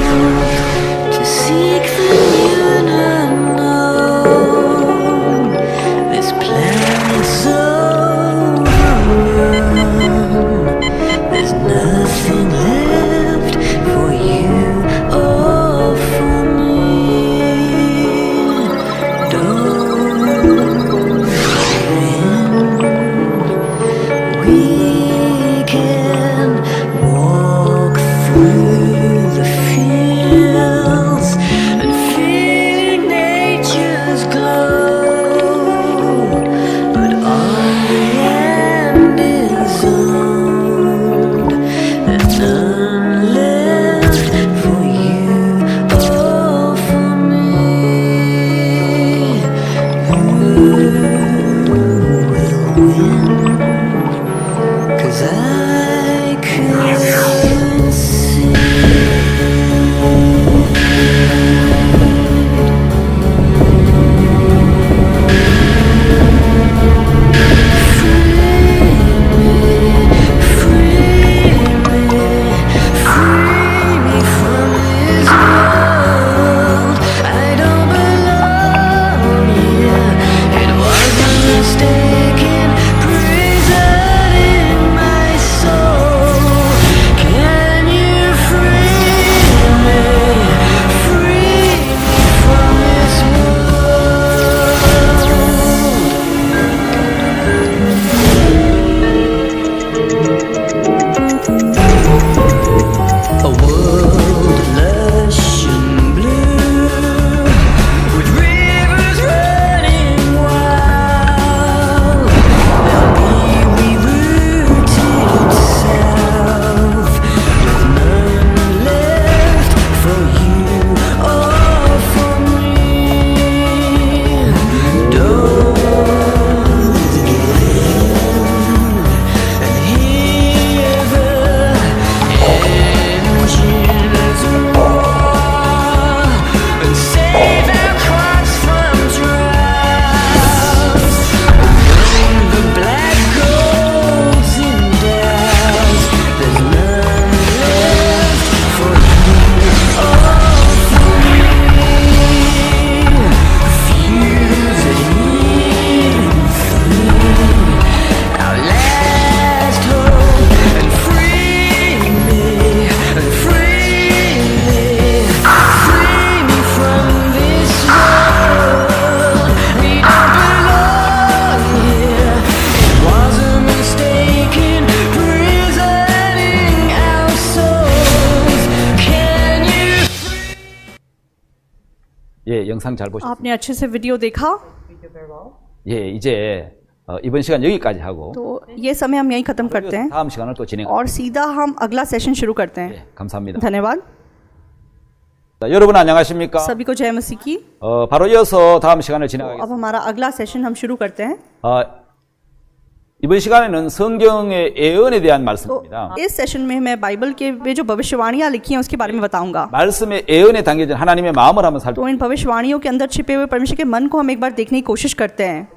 to seek the unknown. This planet's overrun. There's nothing left for you or 예, 영상 잘 보셨습니다. आपने अच्छे से वीडियो देखा, Video very well. 예, 이제 이번 시간 여기까지 하고 तो ये समय हम यहीं ख़त्म करते हैं 다음 시간을 또 진행. और सीधा हम अगला सेशन शुरू करते हैं। 예, 감사합니다. धन्यवाद। 자, 여러분 안녕하십니까? सभी को जय मसीह की। 바로 이어서 다음 시간을 अब 진행하겠습니다. हमारा अगला सेशन हम शुरू करते हैं। 이번 시간에는 성경의 예언에 대한 तो 말씀입니다. इस सेशन में मैं बाइबल के वे जो भविष्यवाणियाँ लिखी हैं उसके बारे में बताऊंगा। 말씀의 예언에 담겨진 하나님의 마음을 한번 살펴. तो इन भविष्यवाणियों के अंदर छिपे हुए परमेश्वर के मन को हम एक बार देखने की कोशिश करते हैं।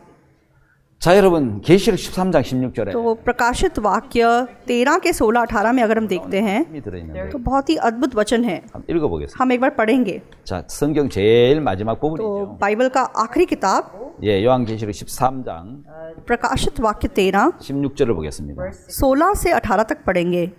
자, 여러분 계시록 13장 16절에 तो प्रकाशित वाक्य 13 के 16-18 में अगर हम देखते हैं 힘이 들어 있는데 तो बहुत ही अद्भुत वचन है। 한번 읽어보겠습니다. हम एक बार पढ़ेंगे। 자, 성경 제일 마지막 तो 부분이죠. बाइबल का आखिरी किताब 예, 요한계시록 13장 प्रकाशित वाक्य 13 16절을 보겠습니다. 16 से 18 तक पढ़ेंगे।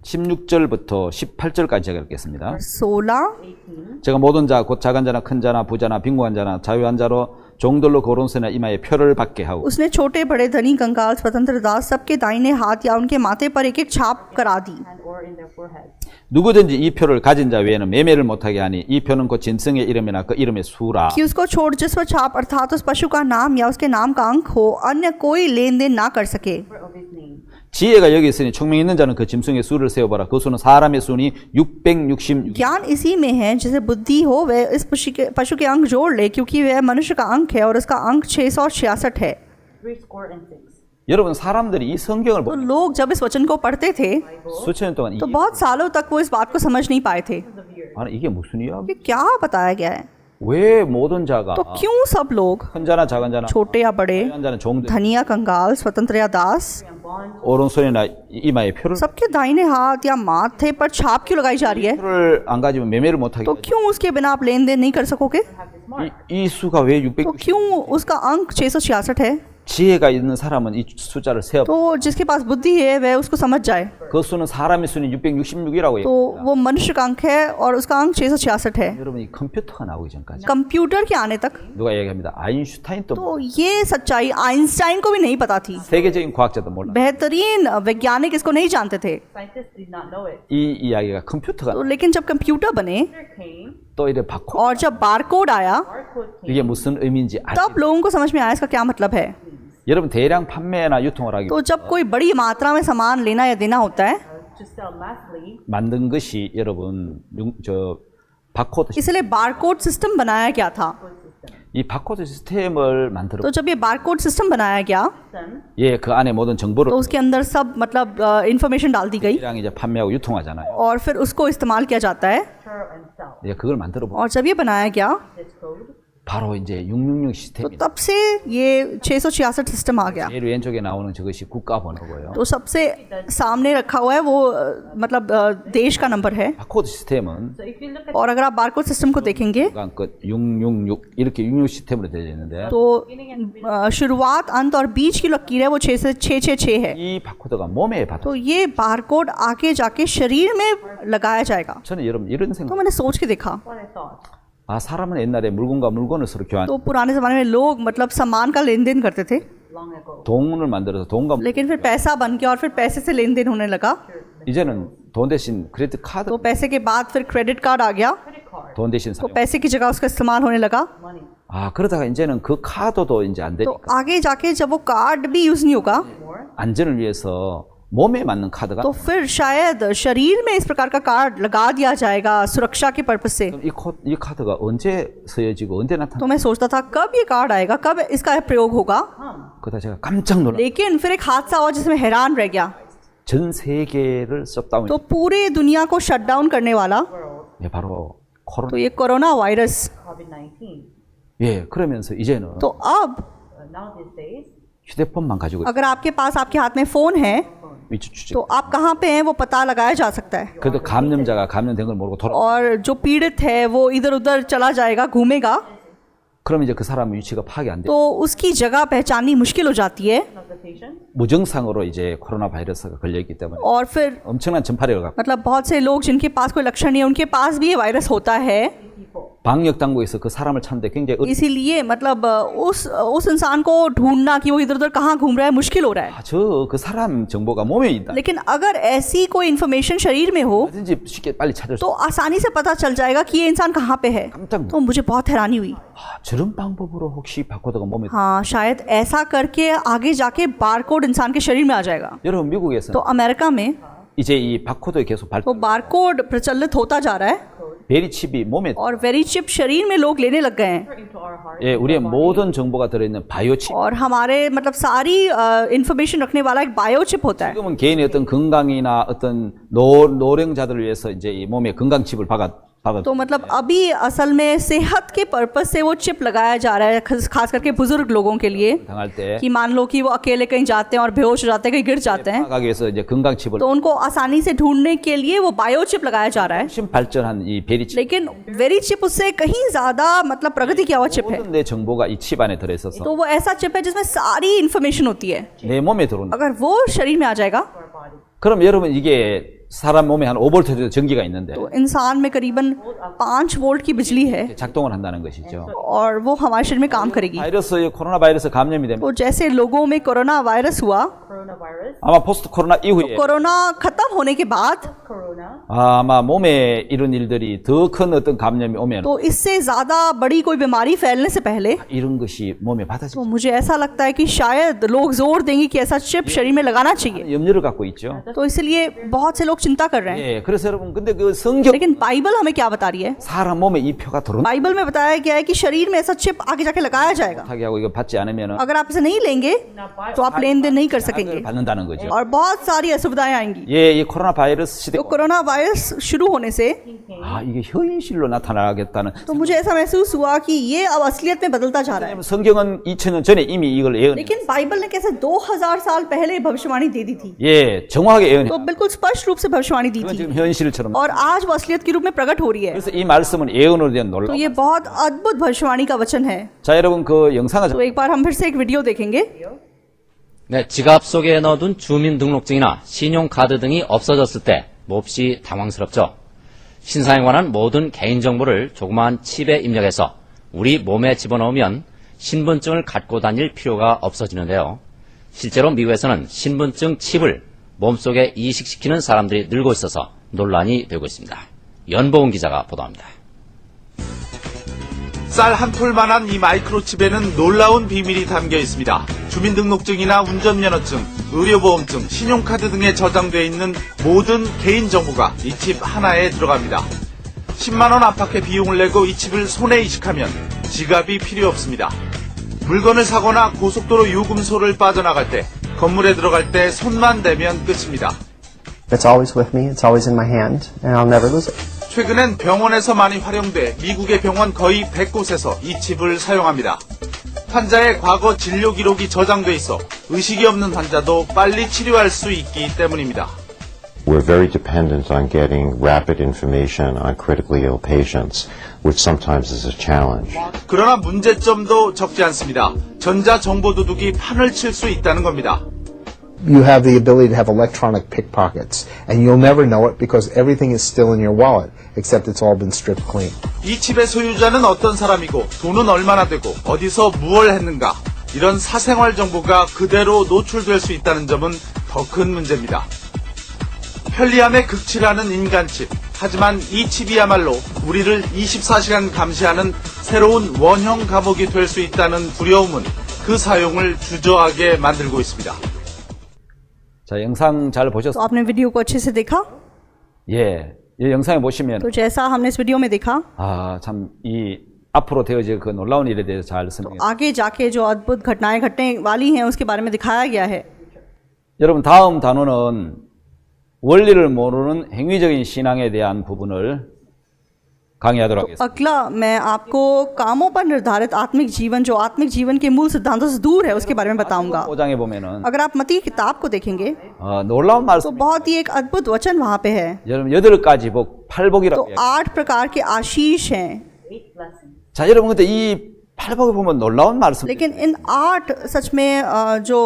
16절부터 18절까지 제가 읽겠습니다. 16 제가 모든 자, 곧 작은 자나 큰 자나 부자나 빈곤한 자나 자유한 자로 종들로 거론세나 이마에 표를 받게 하고 उसने छोटे बड़े धनी कंगाल स्वतंत्र दास सबके दाहिने हाथ या उनके माथे पर एक एक छाप करा दी। Hand or in their forehead. 누구든지 이 표를 가진 자 외에는 매매를 못하게 하니 이 표는 곧 짐승의 이름이나 그 이름의 수라. कि उसको छोड़ जिस पर छाप अर्थात उस पशु का नाम या उसके नाम का अंक हो अन्य कोई लेन देन ना कर सके। Of his name. 지혜가 여기 있으니 총명 있는 자는 그 짐승의 수를 세어보라. 그 수는 사람의 수니 666. ज्ञान इसी में है जिसे बुद्धि हो वह इस पशु के अंक जोड़ ले क्योंकि वह मनुष्य का अंक है और उसका अंक 666 है। 366. 여러분 사람들이 이 성경을 तो 보고 लोग जब इस वचन को पढ़ते थे 수천 년 동안 तो बहुत सालों तक वो इस बात को समझ नहीं पाए थे 아니 이게 무슨 이야기? कि क्या बताया गया है। 왜 모든 자가 तो क्यों सब लोग 큰 자나 작은 자나 छोटे या बड़े 한 자는 종들 धनी या कंगाल स्वतंत्र या दास 오른손이나 이마에 표를 सबके दाहिने हाथ या माथे पर छाप क्यों लगाई जा रही है। 표를 안 가지면 매매를 못 하게 तो क्यों उसके बिना आप लेन देन नहीं कर सकोगे। 이 수가 왜 तो 600? क्यों उसका अंक 666 है। 지혜가 있는 사람은 이 숫자를 세어. तो जिसके पास बुद्धि है वह उसको समझ जाए। 그 수는 사람의 수는 666이라고 तो 얘기합니다. वो मनुष्य का अंक है और उसका अंक 666 है। 여러분 이 컴퓨터가 나오기 전까지 कंप्यूटर के आने तक 누가 얘기합니다. 아인슈타인도 तो ये सच्चाई आइंस्टाइन को भी नहीं पता थी। 세계적인 과학자도 몰라. बेहतरीन वैज्ञानिक इसको नहीं जानते थे। Scientists did not know it. 이 이야기가 컴퓨터가 तो लेकिन जब कंप्यूटर बने There came 또 이래 바코 और जब बारकोड आया barcode came. 이게 무슨 의미인지 알. तब लोगों को समझ में आया इसका क्या मतलब है। 여러분 대량 판매나 유통을 하기 तो जब कोई बड़ी मात्रा में सामान लेना या देना होता है To sell massively. 만든 것이 여러분 저 바코드 इसलिए बारकोड सिस्टम बनाया गया था। 이 바코드 시스템을 만들어 तो जब ये बारकोड सिस्टम बनाया गया Then 예, 그 안에 모든 정보를 तो उसके अंदर सब मतलब इंफॉर्मेशन डाल दी गई 대량 이제 판매하고 유통하잖아요. और फिर उसको इस्तेमाल किया जाता है। throw and sell. 예, 그걸 만들어 보. और जब ये बनाया गया This code. 바로 이제 666 तो 시스템이 तब से ये 666 सिस्टम आ गया। 제일 왼쪽에 나오는 저것이 국가 번호고요. तो सबसे सामने रखा हुआ है वो मतलब देश का नंबर है। 바코드 시스템은 So if you look at और अगर आप बारकोड सिस्टम को देखेंगे 그러니까 끝 666 이렇게 666 시스템으로 되어 있는데 तो शुरुआत अंत और बीच की लकीर है वो 6 से 666 है। 이 바코드가 몸에 받아. तो ये बारकोड आगे जाके शरीर में लगाया जाएगा। 저는 여러분 이런 तो 생각. मैंने सोच के देखा what I thought. 아 사람은 옛날에 물건과 물건을 서로 교환. तो पुराने ज़माने में लोग मतलब सामान का लेन देन करते थे Long ago. 돈을 만들어서 돈과 लेकिन फिर पैसा बन गया और फिर पैसे से लेन देन होने लगा। 이제는 돈 대신 크레딧 카드, तो पैसे के बाद फिर क्रेडिट कार्ड आ गया। Credit card. 돈 대신 तो 사용. पैसे की जगह उसका इस्तेमाल होने लगा। Money. 아 그러다가 이제는 그 카드도 이제 안 तो 되니까 आगे जाके जब वो कार्ड भी यूज़ नहीं होगा More. 안전을 위해서 몸에 맞는 카드가 तो फिर शायद शरीर में इस प्रकार का कार्ड लगा दिया जाएगा सुरक्षा के पर्पज से। 이 카드가 언제 쓰여지고 언제 나타나? तो मैं सोचता था कब ये कार्ड आएगा, कब इसका प्रयोग होगा। 그러다 제가 깜짝 놀라. लेकिन फिर एक हादसा हुआ जिसमें हैरान रह गया। 전 세계를 셧다운. तो पूरे दुनिया को शट डाउन करने वाला World. 예, 바로 코로나. तो ये कोरोना वायरस। COVID-19. 예, 그러면서 이제는 तो अब Now these days. 휴대폰만 가지고 अगर आपके पास आपके हाथ में फ़ोन है 위치 추적. तो आप कहाँ पे हैं वो पता लगाया जा सकता है। 그래도 감염자가 감염된 걸 모르고 돌아. और जो पीड़ित है वो इधर उधर चला जाएगा, घूमेगा, 그럼 이제 그 사람 위치가 파악이 안 돼. तो उसकी जगह पहचाननी मुश्किल हो जाती है। Of the patient. 무증상으로 이제 코로나 바이러스가 걸려 있기 때문에 और फिर 엄청난 전파력을 갖고. मतलब बहुत से लोग जिनके पास कोई लक्षण नहीं है उनके पास भी ये वायरस होता है। People. 방역 당국에서 그 사람을 찾는데 굉장히 इसीलिए मतलब उस इंसान को ढूंढना कि वो इधर उधर कहाँ घूम रहा है मुश्किल हो रहा है। 그 사람 정보가 몸에 있다. लेकिन अगर ऐसी कोई इन्फॉर्मेशन शरीर में हो 얼마든지 쉽게 빨리 찾을 수. तो आसानी से पता चल जाएगा कि ये इंसान कहाँ पे है। 깜짝 तो मुझे बहुत हैरानी हुई। 저런 방법으로 혹시 바코드가 몸에. हाँ, शायद ऐसा करके आगे जाके बारकोड इंसान के शरीर में आ जाएगा। 여러분 미국에서 तो अमेरिका में 이제 이 바코드 계속 तो बारकोड प्रचलित होता जा रहा है 베리 칩이 몸에. और वेरी चिप शरीर में लोग लेने लग गए हैं। into our heart. 예, 우리의 모든 정보가 들어있는 바이오 칩. और हमारे मतलब सारी इंफॉर्मेशन रखने वाला एक बायो चिप होता है। 지금은 개인의 어떤 건강이나 어떤 노령자들을 위해서 이제 이 몸에 건강 칩을 박아. तो मतलब अभी असल में सेहत के पर्पस से वो चिप लगाया जा रहा है, खास करके बुजुर्ग लोगों के लिए 당할 때 कि मान लो कि वो अकेले कहीं जाते हैं और बेहोश हो जाते हैं, कहीं गिर जाते हैं, 가기 위해서 이제 건강 칩을. तो उनको आसानी से ढूंढने के लिए वो बायो चिप लगाया जा रहा है। 훨씬 발전한 이 베리 칩. लेकिन वेरी चिप उससे कहीं ज्यादा मतलब प्रगति किया हुआ चिप है। 모든 내 정보가 이 칩 안에 들어있어서 तो वो ऐसा चिप है जिसमें सारी इंफॉर्मेशन होती है। 내 몸에 들어온다. अगर वो शरीर में आ जाएगा 그럼 여러분 이게 사람 몸에 한 5V 정도 전기가 있는데 तो इंसान में करीबन 5 वोल्ट की बिजली है 작동을 한다는 것이죠. और वो हमारे शरीर में काम करेगी। 바이러스, 코로나 바이러스 감염이 되면 तो जैसे लोगों में कोरोना वायरस हुआ, Coronavirus, 아마 포스트 코로나 이후에 कोरोना खत्म होने के बाद corona, 아마 몸에 이런 일들이 더 큰 어떤 감염이 오면 तो इससे ज्यादा बड़ी कोई बीमारी फैलने से पहले 이런 것이 몸에 तो 받아지죠. मुझे ऐसा लगता है कि शायद लोग जोर देंगे कि ऐसा चिप शरीर में लगाना चाहिए। 염려를 갖고 있죠. तो इसलिए बहुत से लोग चिंता कर रहे हैं। 예, 그래서 여러분 근데 그 성경 लेकिन बाइबल हमें क्या बता रही है? 사람 몸에 이 표가 들어오게 बाइबल में बताया गया है कि शरीर में ऐसा चिप आगे जाके लगाया जाएगा। 하고 이거 받지 않으면 अगर आप इसे नहीं लेंगे तो आप लेन देन नहीं कर सकेंगे 받는다는 거죠. और बहुत सारी असुविधाएं आएंगी। 예, 이 코로나 바이러스 시대 तो कोरोना वायरस शुरू होने से 아, 이게 현실로 나타나겠다는 तो मुझे ऐसा महसूस हुआ कि ये अब असलियत में बदलता जा रहा है। 성경은 2000년 전에 이미 이걸 예언. लेकिन बाइबल ने कैसे 2000 साल पहले भविष्यवाणी दे दी थी, 예, 정확하게 예언. तो बिल्कुल स्पष्ट रूप से भविष्यवाणी दी 그건 थी 지금 현실처럼. और आज वो असलियत के रूप में प्रकट हो रही है। 그래서 이 말씀은 예언으로 된 तो 놀라. ये बहुत अद्भुत भविष्यवाणी का वचन है। 자, 여러분 그 영상을 तो एक बार हम फिर से एक वीडियो देखेंगे। 네, 지갑 속에 넣어둔 주민등록증이나 신용카드 등이 없어졌을 때 몹시 당황스럽죠. 신상에 관한 모든 개인정보를 조그마한 칩에 입력해서 우리 몸에 집어넣으면 신분증을 갖고 다닐 필요가 없어지는데요. 실제로 미국에서는 신분증 칩을 몸속에 이식시키는 사람들이 늘고 있어서 논란이 되고 있습니다. 연보은 기자가 보도합니다. 쌀 한 톨만한 이 마이크로칩에는 놀라운 비밀이 담겨 있습니다. 주민등록증이나 운전면허증, 의료보험증, 신용카드 등에 저장되어 있는 모든 개인정보가 이 칩 하나에 들어갑니다. 10만원 안팎의 비용을 내고 이 칩을 손에 이식하면 지갑이 필요 없습니다. 물건을 사거나 고속도로 요금소를 빠져나갈 때, 건물에 들어갈 때 손만 대면 끝입니다. It's always with me, it's always in my hand, and I'll never lose it. 최근엔 병원에서 많이 활용돼 미국의 병원 거의 100곳에서 이 칩을 사용합니다. 환자의 과거 진료 기록이 저장돼 있어 의식이 없는 환자도 빨리 치료할 수 있기 때문입니다. We're very dependent on getting rapid information on critically ill patients, which sometimes is a challenge. 그러나 문제점도 적지 않습니다. 전자정보도둑이 판을 칠 수 있다는 겁니다. You have the ability to have electronic pickpockets, and you'll never know it because everything is still in your wallet, except it's all been stripped clean. 이 칩의 소유자는 어떤 사람이고 돈은 얼마나 되고 어디서 무엇을 했는가, 이런 사생활 정보가 그대로 노출될 수 있다는 점은 더 큰 문제입니다. 편리함에 극치라는 인간칩. 하지만 이 칩이야말로 우리를 24시간 감시하는 새로운 원형 감옥이 될 수 있다는 두려움은 그 사용을 주저하게 만들고 있습니다. 자, 영상 잘 तो 보셨어요? आपने वीडियो को अच्छे से देखा। 예. 이 영상에 보시면 तो जैसा हमने इस वीडियो में देखा, 아, 참 이 앞으로 되어질 그 놀라운 일에 대해서 잘 설명해. आगे जाके जो अद्भुत घटनाएं घटने वाली हैं उसके बारे में दिखाया गया है। 여러분 다음 단어는 원리를 모르는 행위적인 신앙에 대한 부분을 강의하도록 하겠습니다. अगला मैं आपको कामों पर निर्धारित आत्मिक जीवन, जो आत्मिक जीवन के मूल सिद्धांतों से दूर है, उसके बारे में बताऊंगा। 5장에 보면은 अगर आप मत्ती की किताब को देखेंगे 놀라운 तो 말씀. बहुत ही एक अद्भुत वचन वहां पे है। 여러분 8가지 복, 8복이라고 तो 8 प्रकार के आशीष हैं, 8 blessings. 자, 여러분 근데 이 8복에 보면 놀라운 말씀. लेकिन इन 8 सच में जो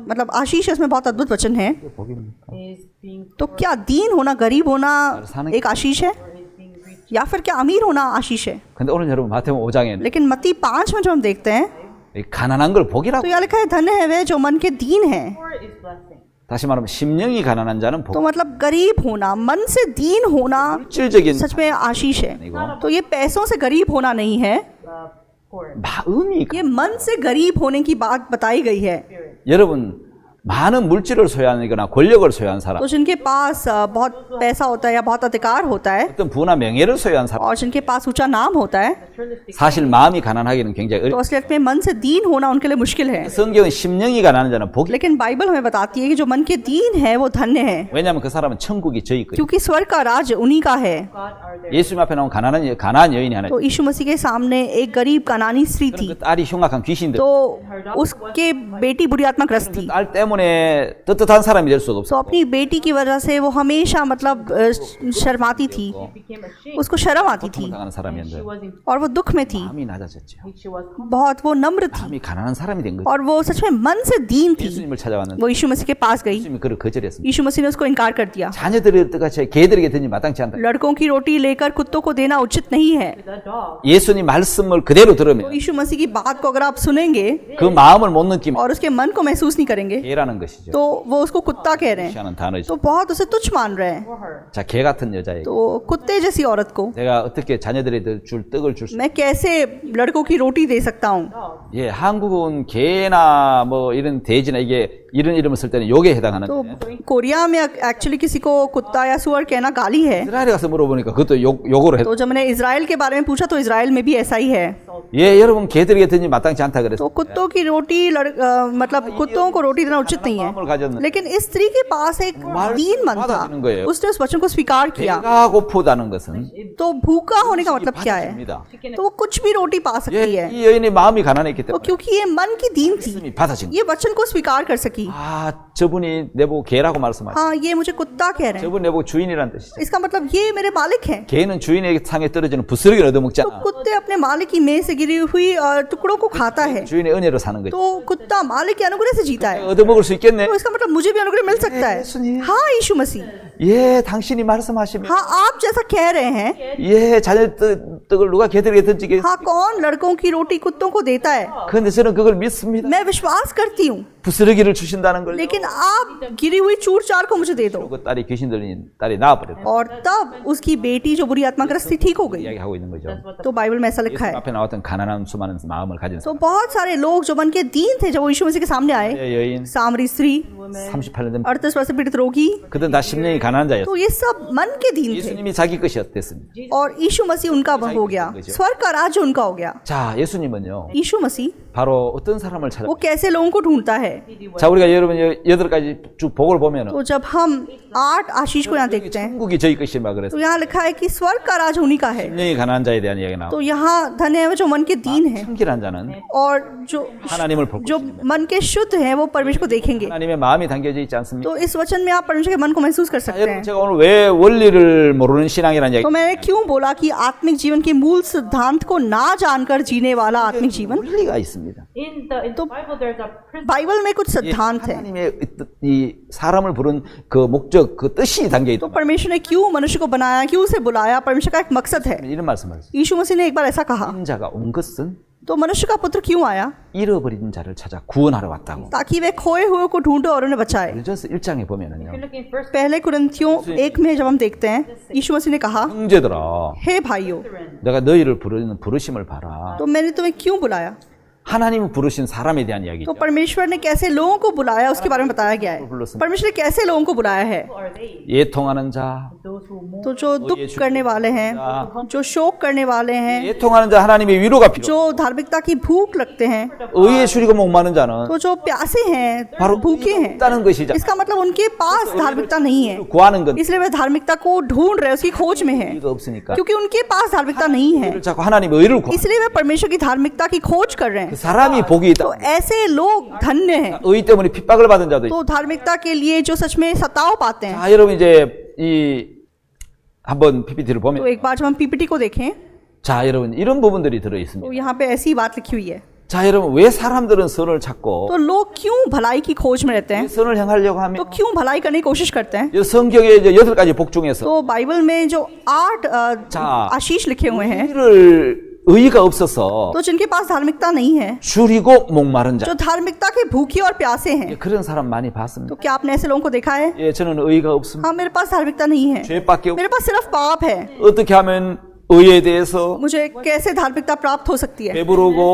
मतलब आशीष है, उसमें बहुत अद्भुत वचन है। Is being तो क्या दीन होना, गरीब होना एक आशीष है? poor, is being rich या फिर क्या अमीर होना आशीष है? 근데 오늘 여러분 마태복음 5장에 लेकिन मत्ती 5 में जो हम देखते हैं 가난한 걸 복이라고. तो यहाँ लिखा है धन्य है वे जो मन के दीन है। Poor is blessing. 다시 말하면 심령이 가난한 자는 복. तो मतलब गरीब होना, मन से दीन होना 물질적인 सच में आशीष है। 이거 तो ये पैसों से गरीब होना नहीं है, Poor. 마음이 ये मन से गरीब होने की बात बताई गई है। 여러분 많은 물질을 소유하거나 권력을 소유한 사람, तो जिनके पास बहुत पैसा होता है या बहुत अधिकार होता है 어떤 부나 명예를 소유한 사람, और जिनके पास ऊंचा नाम होता है, 사실 마음이 가난하기는 굉장히 तो 어렵. असलियत में मन से दीन होना उनके लिए मुश्किल है। 성경은 심령이 가난한 자는 복이. लेकिन बाइबल हमें बताती है कि जो मन के दीन है वो धन्य है, 왜냐하면 그 사람은 천국이 저희 거예요. क्योंकि स्वर्ग का राज उन्हीं का है। God are there. 예수님 앞에 나온 가난한 여인이 하나. तो यीशु मसीह के सामने एक गरीब कनानी स्त्री थी, 그 딸이 흉악한 귀신들. तो उसके बेटी बुरी आत्मा ग्रस्त थी। 딸 때문에 떳떳한 사람이 될 수가 없어. तो अपनी बेटी की वजह से वो हमेशा मतलब शर्माती थी, Became ashamed. उसको शर्म आती थी 당하는 사람이었는데 She was in. और वो दुख में थी, 마음이 낮아졌죠. She was. बहुत वो नम्र थी 마음이 가난한 사람이 된 거죠. और वो सच में मन से दीन थी। 예수님을 찾아왔는데 वो यीशु मसीह के पास गई, 예수님이 그를 거절했습니다. यीशु मसीह ने उसको इनकार कर दिया। 자녀들의 뜻같이 개들에게 든지 마땅치 않다. लड़कों की रोटी लेकर कुत्तों को देना उचित नहीं है। The dog. 예수님 말씀을 그대로 तो 들으면 यीशु मसीह की बात को अगर आप सुनेंगे 그 마음을 못 느끼면 और उसके मन को महसूस नहीं करेंगे 개라는 것이죠. तो वो उसको कुत्ता कह रहे हैं, 하는 단어죠. तो बहुत उसे तुच्छ मान रहे हैं। For her. 자, 개 같은 여자에게 तो कुत्ते जैसी औरत को 내가 어떻게 자녀들에게 줄 떡을 줄 수? मैं कैसे लड़कों की रोटी दे सकता हूँ? 예, 한국은 개나 뭐 이런 돼지나 이게 이런 이름을 쓸 때는 욕에 해당하는데 तो कोरिया में एक्चुअली किसी को कुत्ता या सुअर कहना गाली है। 이스라엘에 가서 물어보니까 그것도 욕으로 해. तो जब मैंने इजराइल के बारे में पूछा तो इजराइल में भी ऐसा ही है। 예, 여러분 개들에게 든지 마땅치 않다 그랬어. तो कुत्तों की रोटी मतलब कुत्तों को रोटी देना उचित नहीं है। 마음을 가졌는데 लेकिन इस स्त्री के पास एक दीन मन था, 받아들이는 거예요. उसने उस वचन को स्वीकार किया। 배가 고프다는 것은 तो भूखा होने का मतलब क्या है? 받아줍니다. तो वो कुछ भी रोटी पा सकती 예, है, 이 여인의 마음이 가난했기 तो 때문에 क्योंकि ये मन की दीन थी, 말씀이 받아진 ये वचन को स्वीकार कर सकी। 아, 저분이 내보고 개라고 말씀하셨어요. हाँ, ये मुझे कुत्ता कह रहे हैं, 저분 내보고 주인이라는 뜻이죠. इसका मतलब ये मेरे मालिक हैं। 개는 주인의 상에 떨어지는 부스러기를 얻어먹지 तो 않아. कुत्ते अपने मालिक की मेज से गिरी हुई टुकड़ों को खाता है, 주인의 은혜로 사는 거죠. तो कुत्ता मालिक के अनुग्रह से जीता है। 얻어먹을 수 있겠네. तो इसका मतलब मुझे भी अनुग्रह मिल सकता है। 예수님. हाँ यीशु मसीह, 예, 당신이 말씀하시면 हाँ आप जैसा कह रहे हैं, 예, 자녀 떡을 누가 개들에게 던지게. हाँ कौन लड़कों की रोटी कुत्तों को देता है? 그런데 저는 그걸 믿습니다. मैं विश्वास करती हूँ, 부스러기를 주신다는 걸. लेकिन आप गिरी हुई चूर चार को मुझे दे दो। 그 딸이 귀신 들린 딸이 나와버렸다. और तब उसकी बेटी जो बुरी आत्माग्रस्त थी ठीक हो गई। 이야기하고 있는 거죠. तो बाइबल में ऐसा लिखा 예수 है। 앞에 나왔던 가난한 수많은 마음을 가진 तो बहुत सारे लोग जो मन के दीन थे जब वो यीशु मसीह के सामने आए, 여인 सामरी स्त्री, 38년 된 38 वर्ष से पीड़ित रोगी, 그들은 다 심령이 가난한 자였어요. तो ये सब मन के दीन थे 예수님이 자기 것이 어땠습니다. और यीशु मसीह उनका हो गया, स्वर्ग का राज्य उनका हो गया। 자, 예수님은요. यीशु मसीह 바로 어떤 사람을 찾아. वो कैसे लोगों को ढूंढता है? 자, 우리가 여러분 8가지 쭉 복을 보면은 तो जब हम 8 आशीष को यहाँ देखते हैं 천국이 저희 것이 막 그랬어. तो यहाँ लिखा है कि स्वर्ग का राज उन्हीं का है। 심령이 가난한 자에 대한 이야기 나와. तो यहाँ धन्य है जो मन के दीन है, 참길한 자는 और जो 하나님을 볼 जो 것입니다. मन के शुद्ध हैं वो परमेश्वर को देखेंगे। 하나님의 마음이 담겨져 있지 않습니까? तो इस वचन में आप परमेश्वर के मन को महसूस कर 자, सकते 여러분 हैं। 제가 오늘 왜 원리를 모르는 신앙이라는 이야기. तो मैंने क्यों बोला कि आत्मिक जीवन के मूल सिद्धांत को ना जानकर जीने वाला आत्मिक जीवन? 원리가 있습니다. In the Bible, there's a principle. Bible में कुछ 이 सिद्धांत है। 하나님의 이 사람을 부른 그 목적, 그 뜻이 담겨 तो 있다. परमेश्वर ने क्यों मनुष्य को बनाया, क्यों उसे बुलाया, परमेश्वर का एक मकसद है। 이런 말씀을 यीशु मसीह ने एक बार ऐसा कहा, 인자가 온 것은 तो मनुष्य का पुत्र क्यों आया? 잃어버린 자를 찾아 구원하러 왔다고. ताकि वे खोए हुए को ढूंढे और उन्हें बचाए। 그래서 1장에 If 보면은요. you're looking first, पहले कुरिन्थियों 1 में जब हम देखते हैं, यीशु मसीह ने कहा, 형제들아, हे भाइयों, 내가 너희를 부르는 부르심을 봐라. तो मैंने तुम्हें क्यों बुलाया? 하나님이 부르신 사람에 대한 이야기죠. तो परमेश्वर ने कैसे लोगों को बुलाया उसके बारे में बताया गया है। परमेश्वर ने कैसे लोगों को बुलाया है? who are they? 예통하는 자, Those who mourn. तो जो दुख करने वाले हैं, जो शोक करने वाले हैं, 예통하는 자 하나님의 위로가 필요. जो धार्मिकता की भूख लगते हैं, 의에 줄이고 목마른 자는 तो जो प्यासे हैं, 바로 भूखे हैं, 없다는 것이죠. इसका मतलब उनके पास धार्मिकता नहीं है, 구하는 건 इसलिए वे धार्मिकता को ढूंढ रहे हैं, उसकी खोज में है, 의가 없으니까. क्योंकि उनके पास धार्मिकता नहीं है, 의를 자꾸 하나님의 의를 구하. इसलिए वे परमेश्वर की धार्मिकता की खोज कर रहे 그 हैं। 사람이 복이 तो 있다. ऐसे लोग धन्य हैं, 의 때문에 핍박을 받은 자도 있다. तो धार्मिकता के लिए जो सच में सताव पाते हैं। 자, 여러분 이제 이 한번 PPT를 तो 보면 एक बार जब हम पीपीटी को देखें 자, 여러분 이런 부분들이 들어 तो 있습니다. यहाँ पे ऐसी बात लिखी हुई है। 자, 여러분, 왜 사람들은 선을 찾고 तो लोग क्यों भलाई की खोज में रहते 왜 हैं? 선을 행하려고 तो 하면 क्यों भलाई करने की कोशिश करते हैं? 이 성경에 이제 8가지 복 중에서 तो बाइबल में जो 8 자, आशीष लिखे हुए हैं, 의의가 없어서 तो जिनके पास धार्मिकता नहीं है, 줄이고 목마른 जो 자, धार्मिकता के भूखे और प्यासे हैं, 예, 그런 사람 많이 봤습니다. तो क्या आपने ऐसे लोगों को देखा है? 예, 저는 의의가 없습니다. हाँ, मेरे पास धार्मिकता नहीं है, 죄밖에 없. मेरे पास सिर्फ पाप है। 어떻게 하면 의에 대해서 मुझे कैसे धार्मिकता प्राप्त हो सकती है? 배부르고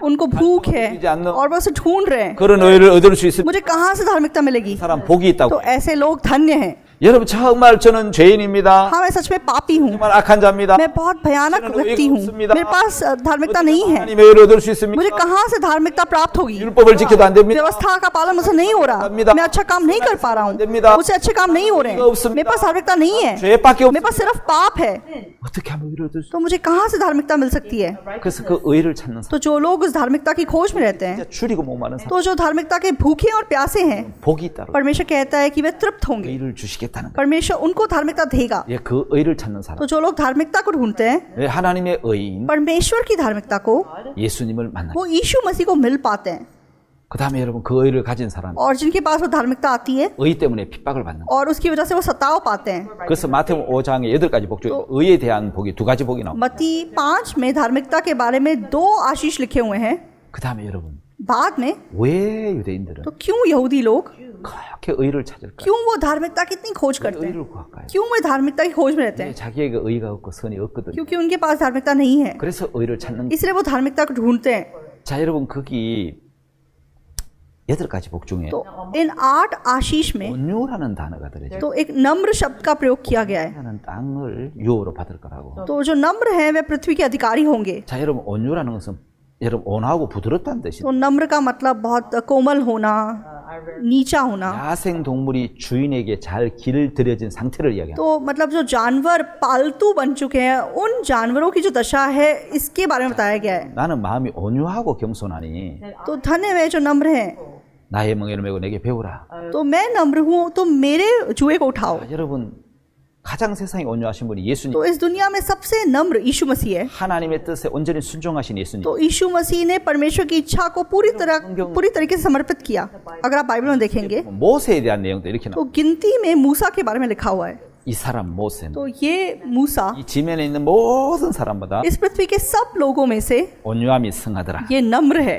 उनको भूख है और वो उसे ढूंढ रहे हैं, 그런 의를 얻을 수 있습니다. मुझे कहाँ से धार्मिकता मिलेगी? 사람 복이 있다고. तो ऐसे लोग धन्य हैं। 여러분 정말 저는 죄인입니다. हाँ, मैं सच में पापी हूँ, 정말 악한 자입니다. मैं बहुत भयानक 저는 व्यक्ति 의가 हूँ, 없습니다. मेरे पास धार्मिकता नहीं है, 하나님의 의를 얻을 수 있습니까? मुझे कहाँ से धार्मिकता प्राप्त होगी? 율법을 지켜도 안 됩니다. व्यवस्था का पालन मुझसे नहीं हो रहा, 됩니다. मैं अच्छा काम नहीं कर पा रहा हूँ, 됩니다. मुझसे अच्छे काम नहीं हो रहे हैं, 의가 없습니다. मेरे पास धार्मिकता नहीं है, 죄밖에 मेरे 없습니다. पास सिर्फ पाप है, 어떻게 하면 의를 얻을 수? तो मुझे कहाँ से धार्मिकता मिल सकती है? 그래서 그 의를 찾는 사람, तो जो लोग उस धार्मिकता की खोज में रहते हैं, 진짜 줄이고 목마른 사람, तो जो धार्मिकता के भूखे और प्यासे हैं, 복이 있다고. परमेश्वर कहता है कि वे तृप्त होंगे, 의를 주시겠다는 거. परमेश्वर उनको धार्मिकता देगा। 예, 그 의를 찾는 사람. तो जो लोग धार्मिकता को ढूंढते हैं, 예, 하나님의 의인 परमेश्वर की धार्मिकता को, 예수님을 만나. वो यीशु मसीह को मिल पाते हैं, 그 다음에 여러분 그 의를 가진 사람, और जिनके पास वो धार्मिकता आती है 의 때문에 핍박을 받는 거. और उसकी वजह से वो सताव पाते हैं। 그래서 마태복음 5장에 8가지 복 중에 의에 대한 복이 2가지 복이 나옵니다. मत्ती 5 में धार्मिकता के बारे में 2 आशीष लिखे हुए हैं। 그 다음에 여러분 बाद में 왜 유대인들은 तो क्यों यहूदी लोग, 그렇게 의를 찾을까? क्यों वो धार्मिकता की इतनी खोज करते हैं? 의를 구할까요? क्यों वे धार्मिकता की खोज में रहते हैं? 자기에게 의가 없고 선이 없거든요. क्योंकि उनके पास धार्मिकता नहीं है, 그래서 의를 찾는. इसलिए वो धार्मिकता को ढूंढते हैं। 자, 여러분 거기 8가지 복 중에 तो इन 8 आशीष में 온유라는 단어가 들어있죠. तो एक नम्र शब्द का प्रयोग किया गया है। 하는 땅을 유업으로 받을 거라고. तो जो नम्र है वे पृथ्वी के अधिकारी होंगे। 자, 여러분 온유라는 것은 여러분 온화하고 부드럽다는 뜻이죠. तो नम्र का मतलब बहुत कोमल होना, नीचा होना। 야생 동물이 주인에게 잘 길들여진 상태를 이야기합니다. तो मतलब जो जानवर पालतू बन चुके हैं, उन जानवरों की जो दशा है, इसके बारे में बताया गया है। 나는 마음이 온유하고 겸손하니 तो धन्य वे जो नम्र हैं, 나의 멍에를 메고 내게 배우라. तो मैं नम्र हूँ, तो मेरे जुए को उठाओ। 자, 여러분 가장 세상에 온유하신 분이 예수님. तो इस दुनिया में सबसे नम्र यीशु मसीह है। 하나님의 뜻에 온전히 순종하신 예수님. तो यीशु मसीह ने परमेश्वर की इच्छा को पूरी तरीके से समर्पित किया। अगर आप बाइबल में देखेंगे 모세에 대한 내용도 이렇게 तो 나와요. गिनती में मूसा के बारे में लिखा हुआ है। 이 사람 모세는 तो ये मूसा 이 지면에 있는 모든 사람보다 इस पृथ्वी के सब लोगों में से 온유함이 승하더라. ये नम्र है।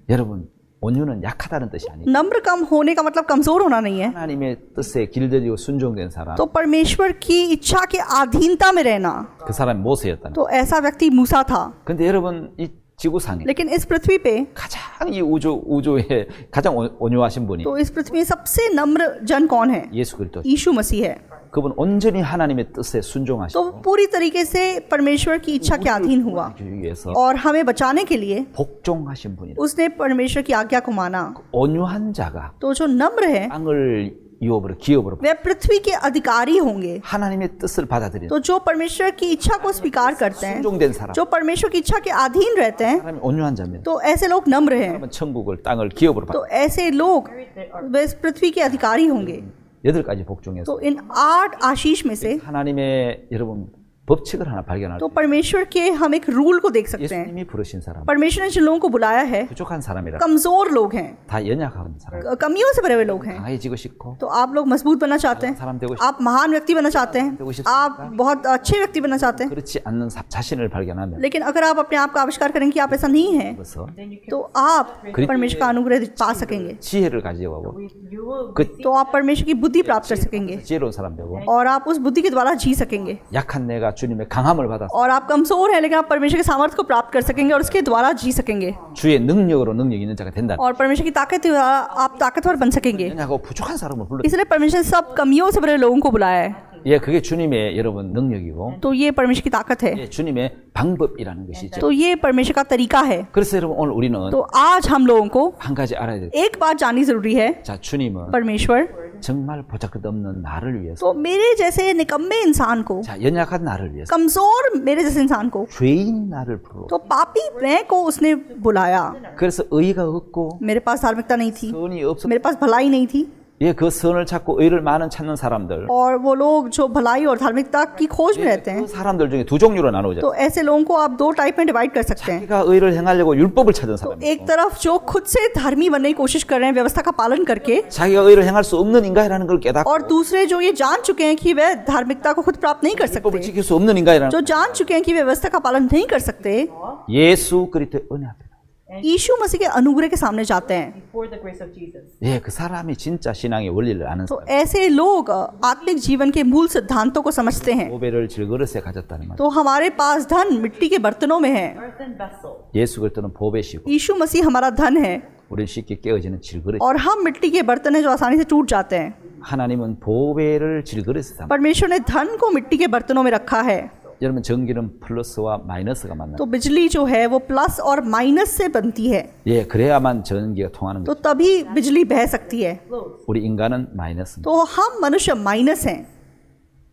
여러분 온유는 약하다는 뜻이 아니에요. नम्र कम होने का मतलब कमजोर होना नहीं है। 하나님의 뜻에 길들이고 순종된 사람, तो परमेश्वर की इच्छा के अधीनता में रहना, 그 사람이 모세였다는. तो ऐसा व्यक्ति मूसा था। 근데 여러분 이 지구상에 लेकिन इस पृथ्वी पे, 가장 이 우주에 가장 온유하신 분이 तो इस पृथ्वी में सबसे नम्र जन कौन है? 예수 그리스도. यीशु मसीह है। 그분 온전히 하나님의 뜻에 순종하시고 तो पूरी तरीके से परमेश्वर की इच्छा के अधीन हुआ 주기 위해서 और हमें बचाने के लिए 복종하신 분이라. उसने परमेश्वर की आज्ञा को माना। 온유한 자가 तो जो नम्र है 땅을 유업으로 기업으로 वे पृथ्वी के अधिकारी होंगे। 하나님의 뜻을 받아들이는 तो जो परमेश्वर की इच्छा को स्वीकार करते हैं, 순종된 사람, जो परमेश्वर की इच्छा के अधीन रहते हैं, 사람이 온유한 자입니다. तो ऐसे लोग नम्र हैं। 그러면 천국을 땅을 기업으로 받아. तो ऐसे लोग वे इस पृथ्वी के अधिकारी होंगे। 8가지 복 중에서 तो इन 8 आशीष में से 하나님의 여러분 법칙을 하나 발견할 तो 때 परमेश्वर के हम एक रूल को देख सकते हैं। 예수님이 부르신 사람, परमेश्वर ने जिन लोगों को बुलाया है, 부족한 사람이라 कमजोर लोग हैं, 다 연약한 사람, कमियों से भरे हुए लोग हैं। 강해지고 싶고 तो आप लोग मजबूत बनना चाहते 사람 हैं, 되고 싶, आप महान व्यक्ति बनना चाहते हैं, 되고 싶습니까? आप बहुत अच्छे व्यक्ति बनना चाहते हैं। 그렇지 않는 자신을 발견하면 लेकिन अगर आप अपने आप का आविष्कार करेंगे कि आप ऐसा नहीं है, 그래서 तो आप परमेश्वर का अनुग्रह पा सकेंगे। 지혜를 가지고 You will 그 तो आप परमेश्वर की बुद्धि प्राप्त कर सकेंगे 지혜로운 사람 되고 और आप उस बुद्धि के द्वारा जी सकेंगे। 약한 내가 주님의 강함을 받아서 और आप कमजोर हैं लेकिन आप परमेश्वर के सामर्थ्य को प्राप्त कर सकेंगे और उसके द्वारा जी सकेंगे। 주의 능력으로 능력 있는 자가 된다. और परमेश्वर की ताकत के द्वारा आप ताकतवर बन सकेंगे। 연약하고 부족한 사람을 불러. इसलिए परमेश्वर ने सब कमियों से भरे लोगों को बुलाया है। 예, 그게 주님의 여러분 능력이고 तो ये परमेश्वर की ताकत है, 예, 주님의 방법이라는 것이죠. तो ये परमेश्वर का तरीका है। 그래서 여러분 오늘 우리는 तो आज हम लोगों को 한 가지 알아야 돼요. एक बात जाननी जरूरी है। 자, 주님은 परमेश्वर 정말 보잘것없는 나를 위해서, तो मेरे जैसे निकम्मे इंसान को, 자, 연약한 나를 위해서, कमजोर मेरे जैसे इंसान को, 죄인 나를 부르고, तो पापी मैं को उसने बुलाया। 그래서 의가 없고 मेरे पास धार्मिकता नहीं थी, 선이 없어 मेरे पास भलाई नहीं थी, 예, 그 선을 찾고 의를 많은 찾는 사람들. और वो लोग जो भलाई और धार्मिकता की खोज में रहते हैं, 그 사람들 중에 두 종류로 나누죠. तो ऐसे लोगों को आप दो टाइप में डिवाइड कर सकते हैं। 자기가 의를 행하려고 율법을 찾은 사람. एक तरफ जो खुद से धर्मी बनने की कोशिश कर रहे हैं, व्यवस्था का पालन करके, 자기가 의를 행할 수 없는 인간이라는 걸 깨닫고 और दूसरे जो ये जान चुके हैं कि वे धार्मिकता को खुद प्राप्त नहीं कर 율법을 सकते, 지킬 수 없는 인간이라는 जो जान चुके हैं कि वे व्यवस्था का पालन नहीं कर सकते, 예수 그리스도의 은혜 앞에. यीशु मसीह के अनुग्रह के सामने जाते हैं। before the grace of Jesus. 예, 그 사람이 진짜 신앙의 원리를 아는 तो 사람. ऐसे लोग आत्मिक जीवन के मूल सिद्धांतों को समझते हैं। 보배를 질그릇에 가졌다는 말. तो हमारे पास धन मिट्टी के बर्तनों में है, Earthen vessel. 예수 그리스도는 보배시고 यीशु मसीह हमारा धन है, 우리는 쉽게 깨어지는 질그릇. और हम मिट्टी के बर्तन हैं जो आसानी से टूट जाते हैं। 하나님은 보배를 질그릇에 삼아. परमेश्वर ने धन को मिट्टी के बर्तनों में रखा है। 여러분 전기는 플러스와 마이너스가 만나. तो बिजली जो है वो प्लस और माइनस से बनती है, 예, 그래야만 전기가 통하는 तो 거. तभी बिजली बह सकती है। 우리 인간은 마이너스. तो हम मनुष्य माइनस हैं,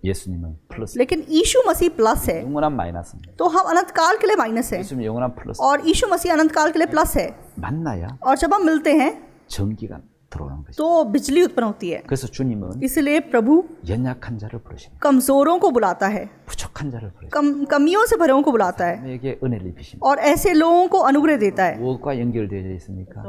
예수님은 플러스. लेकिन यीशु मसीह प्लस है। 영원한 마이너스입니다. तो हम अनंत काल के लिए माइनस है, 예수님 영원한 플러스. और यीशु मसीह अनंत काल के लिए प्लस है। 만나야 और जब हम मिलते हैं 전기가 들어오는 거죠. तो बिजली उत्पन्न होती है। 그래서 주님은 इसलिए प्रभु 연약한 자를 부르십니다. कमजोरों को बुलाता है, 부족한 자를 부르십니다. कमियों से भरों को बुलाता है, 에게 은혜를 입히십니다. और ऐसे लोगों को अनुग्रह देता है। 무엇과 연결되어 있습니까?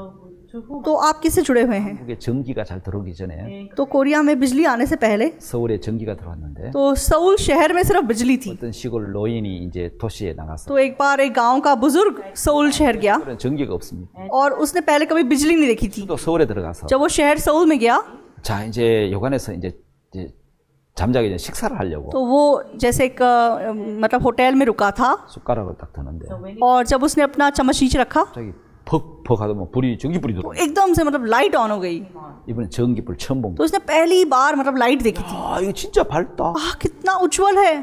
To whom? तो आप किससे जुड़े हुए हैं? 한국에 전기가 잘 들어오기 전에 तो कोरिया में बिजली आने से पहले 서울에 전기가 들어왔는데 तो सऊल शहर में सिर्फ बिजली थी। 어떤 시골 노인이 이제 도시에 나가서 तो एक बार एक गांव का बुजुर्ग सऊल शहर गया, 서울엔 전기가 없습니다. और उसने पहले कभी बिजली नहीं देखी थी। 또 서울에 들어가서 जब वो शहर सऊल में गया, 자 이제 요관에서 이제 잠자기 전에 식사를 하려고 तो वो जैसे एक मतलब होटल में रुका था, 숟가락을 딱 드는데 और जब उसने अपना चम्मच नीचे रखा, 갑자기 퍽퍽 하다 뭐 불이 전기불이 तो 들어. एकदम से मतलब लाइट ऑन हो गई। 이번엔 전기불 처음 본 तो 거. उसने पहली बार मतलब लाइट देखी थी। 아 이거 진짜 밝다. कितना उज्जवल है,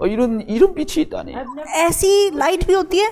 이런 빛이 있다니. ऐसी लाइट भी होती है।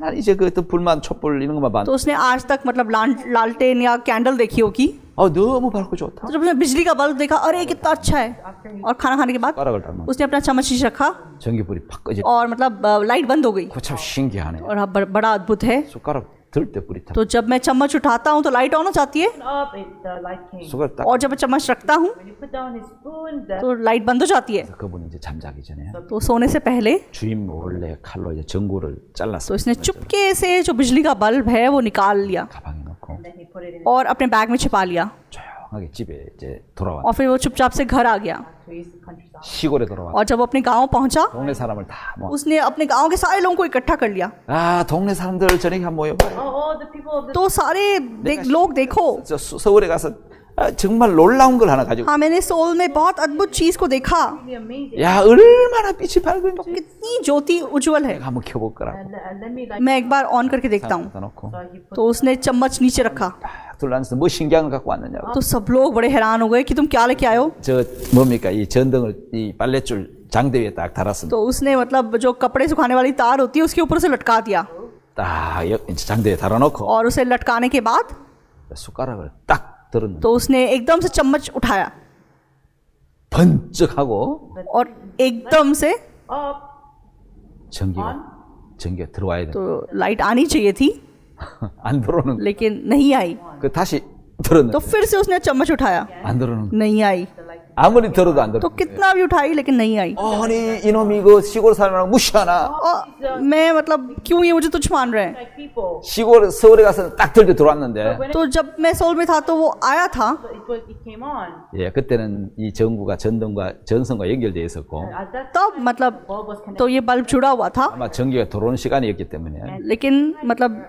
난 이제 그 불만 촛불 이런 것만 तो 봤는데 उसने आज तक मतलब लालटेन या कैंडल देखी होगी। 너무 밝고 좋다. तो जब उसने बिजली का बल्ब देखा, अरे कितना अच्छा है, और खाना खाने के बाद 숟가락을 딱 넣어. उसने अपना चम्मच नीचे रखा, 전기불이 팍 꺼져. और मतलब लाइट बंद हो गई। 그거 참 신기하네. और अब बड़ा अद्भुत है। 숟가락 들 때 불이 타. तो जब मैं चम्मच उठाता हूँ तो लाइट ऑन हो जाती है, Up, the light came. 숟가락 딱. और जब मैं चम्मच रखता हूँ When you put down his spoon, the तो लाइट बंद हो जाती है। 그분이 이제 잠자기 전에 तो सोने से पहले 주인 몰래 칼로 이제 전구를 잘랐어. तो इसने चुपके से जो बिजली का बल्ब है वो निकाल लिया 가방에 넣고 then he put it in और अपने बैग में छिपा लिया, 조용하게 집에 이제 돌아왔. और फिर वो चुपचाप से घर आ गया। to his countryside. 시골에 돌아왔. और जब वो अपने गांव पहुंचा, 동네 사람을 다 뭐. उसने अपने गांव के सारे लोगों को इकट्ठा कर लिया। 아 동네 사람들 저녁에 한번 모여봐요. All the people of the तो सारे लोग देखो, 저 서울에 가서 정말 놀라운 걸 하나 가지고. हाँ मैंने सोल में बहुत अद्भुत चीज को देखा, really amazing. 야 얼마나 빛이 밝은지. कितनी ज्योति उज्जवल है। 한번 켜볼 거라고. Let me like मैं एक बार ऑन करके देखता हूँ। 다 놓고 so he put तो उसने चम्मच नीचे रखा, 둘러앉아서 뭐 신기한 걸 갖고 왔느냐고. तो सब लोग बड़े हैरान हो गए कि तुम क्या लेके आए हो। 저 뭡니까 이 전등을 이 빨랫줄 장대 위에 딱 달았습니다. तो उसने मतलब जो कपड़े सुखाने वाली तार होती है उसके ऊपर से लटका दिया, 딱 장대에 달아놓고 और उसे लटकाने के बाद 숟가락을 딱 들었는데 तो उसने एकदम से चम्मच उठाया, 번쩍하고 और एकदम से up. 전기가 들어와야 돼. तो लाइट आनी चाहिए थी, 안 들어오는 거. लेकिन नहीं आई। 그 다시 들었는데 तो फिर से उसने चम्मच उठाया, 안 들어오는 거. नहीं आई। 아무리 들어도 안 들어. तो कितना भी उठाई लेकिन नहीं आई। 아니 이놈이 그 시골 사람이랑 무시하나. और मैं मतलब क्यों ये मुझे तुच्छ मान रहे हैं। Like people. 시골 서울에 가서 딱 들때 들어왔는데 तो जब मैं सोल में था तो वो आया था, It came on. 예 그때는 이 전구가 전선과 연결되어 있었고 At that तब मतलब bulb was connected. तो ये बल्ब जुड़ा हुआ था, 아마 전기가 들어오는 시간이었기 때문에 लेकिन मतलब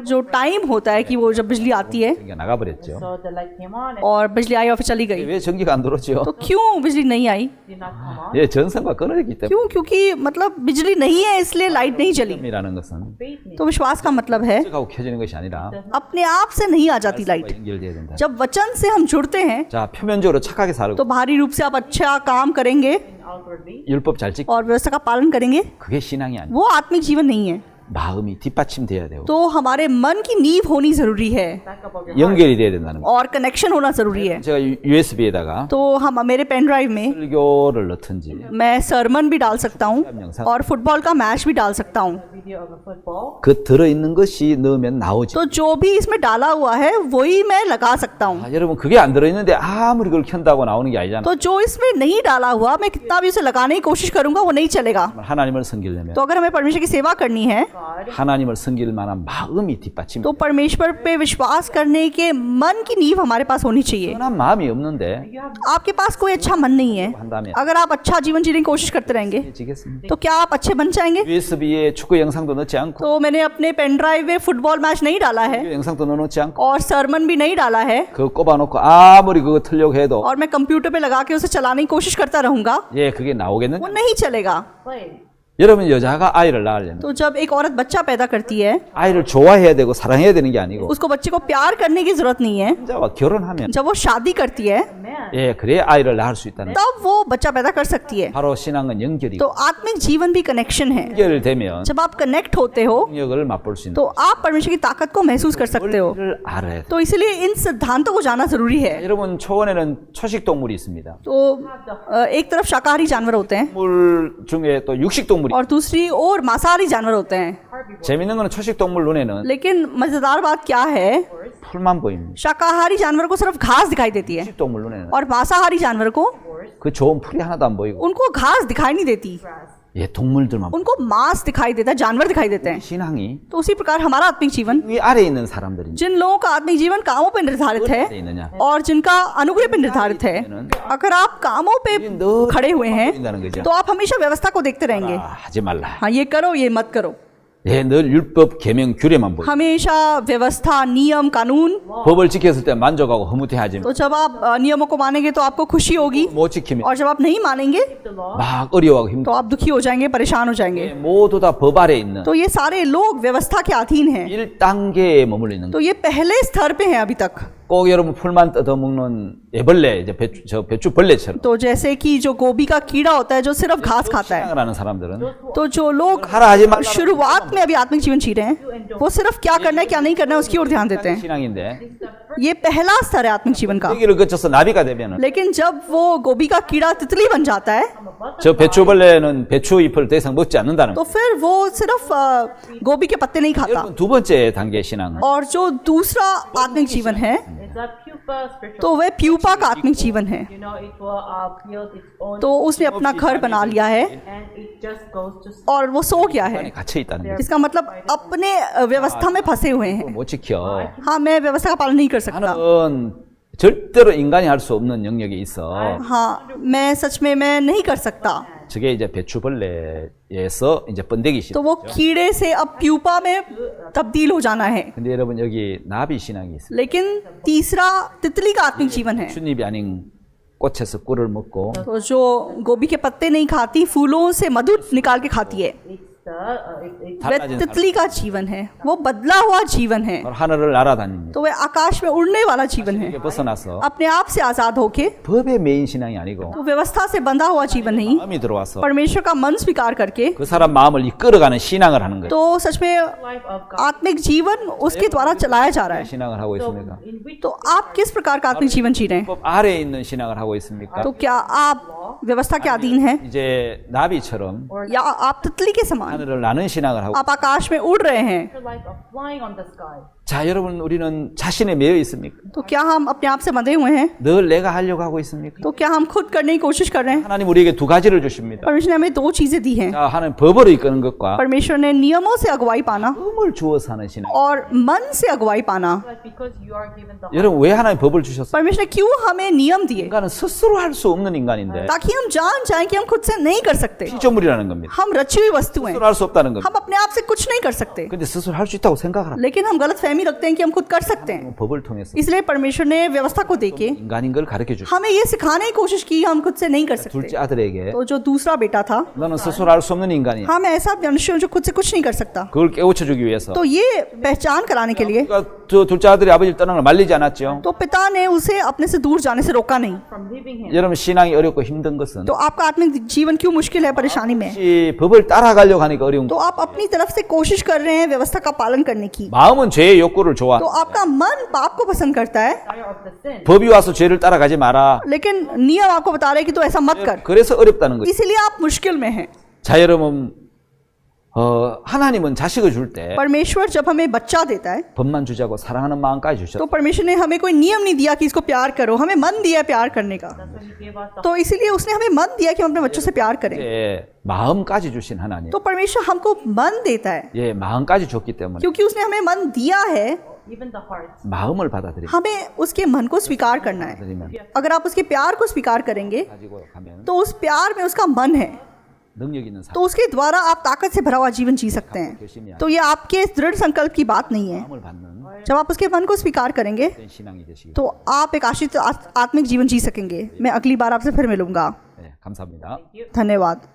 जो टाइम होता है कि वो जब बिजली आती है 전기가 나가버렸죠. So the light came on and और बिजली आई और फिर चली गई, 왜 전기가 안 들어오죠? तो क्यों बिजली नहीं आई? did not come on. 예 전선과 끊어졌기 때문에. क्यों? क्योंकि मतलब बिजली नहीं है इसलिए लाइट नहीं चली। 이라는 것은 Faith needs तो विश्वास का मतलब है 하고 켜지는 것이 아니라 अपने आप से नहीं आ जाती लाइट। 연결돼야 된다. जब वचन से हम जुड़ते हैं 자 표면적으로 착하게 살고 तो बाहरी रूप से आप अच्छा काम करेंगे outwardly. 율법 잘 지키고 और व्यवस्था का पालन करेंगे, 그게 신앙이 아니에요. वो आत्मिक जीवन नहीं है। 마음이 뒷받침돼야 되고 तो हमारे मन की नींव होनी जरूरी है Backup of your heart. 연결이 돼야 된다는 거예요. और कनेक्शन होना जरूरी है। 제가 USB에다가 तो हम मेरे पेन ड्राइव में 설교를 넣든지 मैं सरमन भी डाल सकता हूँ और फुटबॉल का मैच भी डाल सकता हूँ। Video of a football. 그 들어있는 것이 넣으면 나오지. तो जो भी इसमें डाला हुआ है वही मैं लगा सकता हूँ। 아, 여러분 그게 안 들어있는데 아무리 그걸 켠다고 나오는 게 아니잖아요. तो जो इसमें नहीं डाला हुआ मैं कितना भी उसे लगाने की कोशिश करूंगा वो नहीं चलेगा। 하나님을 섬기려면 तो अगर हमें परमेश्वर की सेवा करनी है 하나님을 섬길 만한 마음이 뒷받침. तो परमेश्वर पे विश्वास करने के मन की नींव हमारे पास होनी चाहिए। 편한 마음이 없는데 आपके पास कोई अच्छा मन नहीं है, 한다면 अगर आप अच्छा जीवन जीने की कोशिश करते रहेंगे 지겠습니다. तो क्या आप अच्छे बन जाएंगे? USB에 축구 영상도 넣지 않고 तो मैंने अपने पेन ड्राइव में फुटबॉल मैच नहीं डाला है 영상도 넣어놓지 않고 और सरमन भी नहीं डाला है 그거 꼽아놓고 아무리 그거 틀려고 해도 और मैं कंप्यूटर पे लगा के उसे चलाने की कोशिश करता रहूंगा, 예 그게 나오겠느냐? वो नहीं चलेगा। Play. 여러분 여자가 아이를 낳으려면 तो जब एक औरत बच्चा पैदा करती है 아이를 좋아해야 되고 사랑해야 되는 게 아니고 उसको बच्चे को प्यार करने की जरूरत नहीं है। 혼자와 결혼하면 जब वो शादी करती है Man. 예 그래 아이를 낳을 수 있다는 तब वो बच्चा पैदा कर सकती है। 바로 신앙은 연결이고 तो आत्मिक जीवन भी कनेक्शन है। 연결되면 जब आप कनेक्ट होते हो 능력을 맛볼 수 있는 तो आप परमेश्वर की ताकत को महसूस कर सकते हो। 를 알아야 돼. तो इसलिए इन सिद्धांतों को जानना जरूरी है। 여러분 초원에는 초식 동물이 있습니다. तो एक तरफ शाकाहारी जानवर होते हैं 동물 중에 또 육식 동물이 और दूसरी ओर मांसाहारी जानवर होते हैं। 재밌는 거는 초식 동물 눈에는 लेकिन मजेदार बात क्या है, 풀만 보입니다. शाकाहारी जानवर को सिर्फ घास दिखाई देती है 육식 동물 눈에는 और मांसाहारी जानवर को 그 좋은 풀이 하나도 안 보이고 उनको घास दिखाई नहीं देती, 예 동물들만 उनको मांस दिखाई देता है, जानवर दिखाई देते हैं। 신앙이 तो उसी प्रकार हमारा आत्मिक जीवन, 위 아래에 있는 사람들이 जिन लोगों का आत्मिक जीवन कामों पर निर्धारित है 있느냐 और जिनका अनुग्रह पर निर्धारित है, अगर आप कामों पे खड़े हुए हैं 있다는 거죠. तो आप हमेशा व्यवस्था को देखते रहेंगे। 하지 말라. हाँ ये करो ये मत करो, 예, 늘 율법 계명 규례만 보여. हमेशा व्यवस्था नियम कानून। 법을 지켰을 때 만족하고 흐뭇해하지만 तो जब आप नियमों को मानेंगे तो आपको खुशी होगी 못 지키면 और जब आप नहीं मानेंगे 막 어려워하고 힘들어. तो आप दुखी हो जाएंगे, परेशान हो जाएंगे। 모두 다 법 아래 있는 तो ये सारे लोग व्यवस्था के अधीन हैं। 1단계에 머물러 있는 तो 거. ये पहले स्तर पे हैं अभी तक। 꼭 여러분 풀만 뜯어먹는 애벌레, 이제 배추 벌레처럼. तो जैसे कि जो गोभी का कीड़ा होता है जो सिर्फ घास खाता है, 신앙을 하는 사람들은 तो जो लोग 하라 하지 말라. शुरुआत में अभी आत्मिक जीवन जी रहे हैं वो सिर्फ क्या करना है क्या नहीं करना है उसकी ओर ध्यान देते हैं। 신앙인데 ये पहला स्तर है आत्मिक जीवन का। 여기를 거쳐서 나비가 되면은 लेकिन जब वो गोभी का कीड़ा तितली बन जाता है 저 배추벌레는 배추 잎을 더 이상 먹지 않는다는 तो 거. फिर वो सिर्फ गोभी के पत्ते नहीं खाता। 여러분 두 번째 단계 신앙은 और जो दूसरा आत्मिक जीवन है It's a pupa spiritual. तो वह प्यूपा का आत्मिक जीवन है। You know, it will build its own. तो उसने अपना घर बना लिया है And it just goes to और वो सो गया है। 갇혀 있다는 거. इसका मतलब अपने व्यवस्था में फंसे हुए हैं। 못 지켜. हाँ मैं व्यवस्था का पालन नहीं कर सकता। 하나는 절대로 인간이 할 수 없는 영역이 있어. हाँ मैं सच में मैं नहीं कर सकता। 저게 이제 배추벌레에서 이제 번데기 신. तो वो कीड़े से अब प्यूपा में तब्दील हो जाना है। 근데 여러분 여기 나비 신앙이 있어요. लेकिन तीसरा तितली का आत्मिक जीवन है। 춘잎이 아닌 꽃에서 꿀을 먹고 तो जो गोभी के पत्ते नहीं खाती, फूलों से मधु निकाल के खाती है, it's वह तितली का जीवन है, वो बदला हुआ जीवन है। 하늘을 날아다닙니다. तो वह आकाश में उड़ने वाला जीवन है, 이게 벗어나서 अपने आप से आजाद होके। 법에 매인 신앙이 아니고 तो व्यवस्था से बंधा हुआ जीवन नहीं, 마음이 들어와서 परमेश्वर का मन स्वीकार करके। 그 사람 마음을 이끌어가는 신앙을 하는 거예요. तो सच में life of God. आत्मिक जीवन उसके द्वारा चलाया जा रहा है। 신앙을 하고 있습니까? In which तो आप किस प्रकार का आत्मिक जीवन जी रहे हैं? 법 아래에 있는 신앙을 하고 있습니까? तो क्या आप व्यवस्था के अधीन हैं 이제 나비처럼 या आप तितली के समान 하늘을 나는 신앙을 하고 आप आकाश में उड़ रहे हैं? the life of flying on the sky. 자 여러분 우리는 자신에 매여 있습니까? तो क्या हम अपने आप से बंधे हुए हैं? 늘 내가 하려고 하고 있습니까? तो क्या हम खुद करने की कोशिश कर रहे हैं? 하나님 우리에게 두 가지를 주십니다. परमेश्वर ने हमें दो चीजें दी हैं। 자 하나님 법으로 이끄는 것과 परमेश्वर ने नियमों से अगुवाई पाना 마음을 주어서 하는 신앙. और मन से अगुवाई पाना। But because you are given the 여러분 왜 하나님 법을 주셨어요? परमेश्वर ने क्यों हमें नियम दिए? 인간은 스스로 할 수 없는 인간인데 ताकि हम जान जाएं कि हम खुद से नहीं कर सकते, 피조물이라는 겁니다. हम रची हुई वस्तु हैं, 스스로 할 수 없다는 겁니다. हम अपने आप से कुछ नहीं कर सकते। 근데 스스로 할 수 있다고 생각하라. लेकिन हम गलत फहमी रखते हैं कि हम खुद कर सकते हैं। 법을 통해서 इसलिए परमेश्वर ने व्यवस्था को देके 인간인 걸 가르쳐 주셨어요. हमें ये सिखाने की कोशिश की हम खुद से नहीं कर सकते। 둘째 아들에게 तो जो दूसरा बेटा था, 너는 스스로 할 수 없는 인간이야. हम ऐसा मनुष्य हूं जो खुद से कुछ नहीं कर सकता। 그걸 깨우쳐 주기 위해서 तो ये पहचान कराने के लिए 그러니까 저 둘째 아들이 아버지를 떠나는 걸 말리지 않았죠. तो पिता ने उसे अपने से दूर जाने से रोका नहीं। from leaving him. 여러분 신앙이 어렵고 힘든 것은 तो आपका आत्मिक जीवन क्यों मुश्किल है, परेशानी में? 혹시 법을 따라가려고 하는 하니까 어려운 तो 거. आप अपनी तरफ से कोशिश कर रहे हैं व्यवस्था का पालन करने की, 마음은 죄의 욕구를 좋아. तो आपका मन पाप को पसंद करता है, Desire of the sin. 법이 와서 죄를 따라가지 마라. लेकिन नियम आपको बता रहे हैं कि तो ऐसा मत कर, 그래서 어렵다는 거지. इसीलिए आप मुश्किल में हैं। 자, 여러분, 하나님은 자식을 줄 때 परमेश्वर जब हमें बच्चा देता है 법만 주자고 사랑하는 마음까지 주셨어. तो परमेश्वर ने हमें कोई नियम नहीं दिया कि इसको प्यार करो, हमें मन दिया है प्यार करने का, That's when He gave us the तो इसीलिए उसने हमें मन दिया कि हम अपने बच्चों से प्यार करें। 예, 마음까지 주신 하나님. तो परमेश्वर हमको मन देता है, 예, 마음까지 줬기 때문에 क्योंकि उसने हमें मन दिया है, even the heart. 마음을 받아들이면 हमें उसके मन को स्वीकार करना है। अगर आप उसके प्यार को स्वीकार करेंगे 가지고 가면 तो उस प्यार में उसका मन है, 능력 있는 삶, तो उसके द्वारा आप ताकत से भरा हुआ जीवन जी सकते हैं। तो ये आपके दृढ़ संकल्प की बात नहीं है। 마음을 받는 जब आप उसके मन को स्वीकार करेंगे 그런 신앙이 되시기. तो आप एक आत्मिक जीवन जी सकेंगे। मैं अगली बार आपसे फिर मिलूंगा। 네, 감사합니다. धन्यवाद।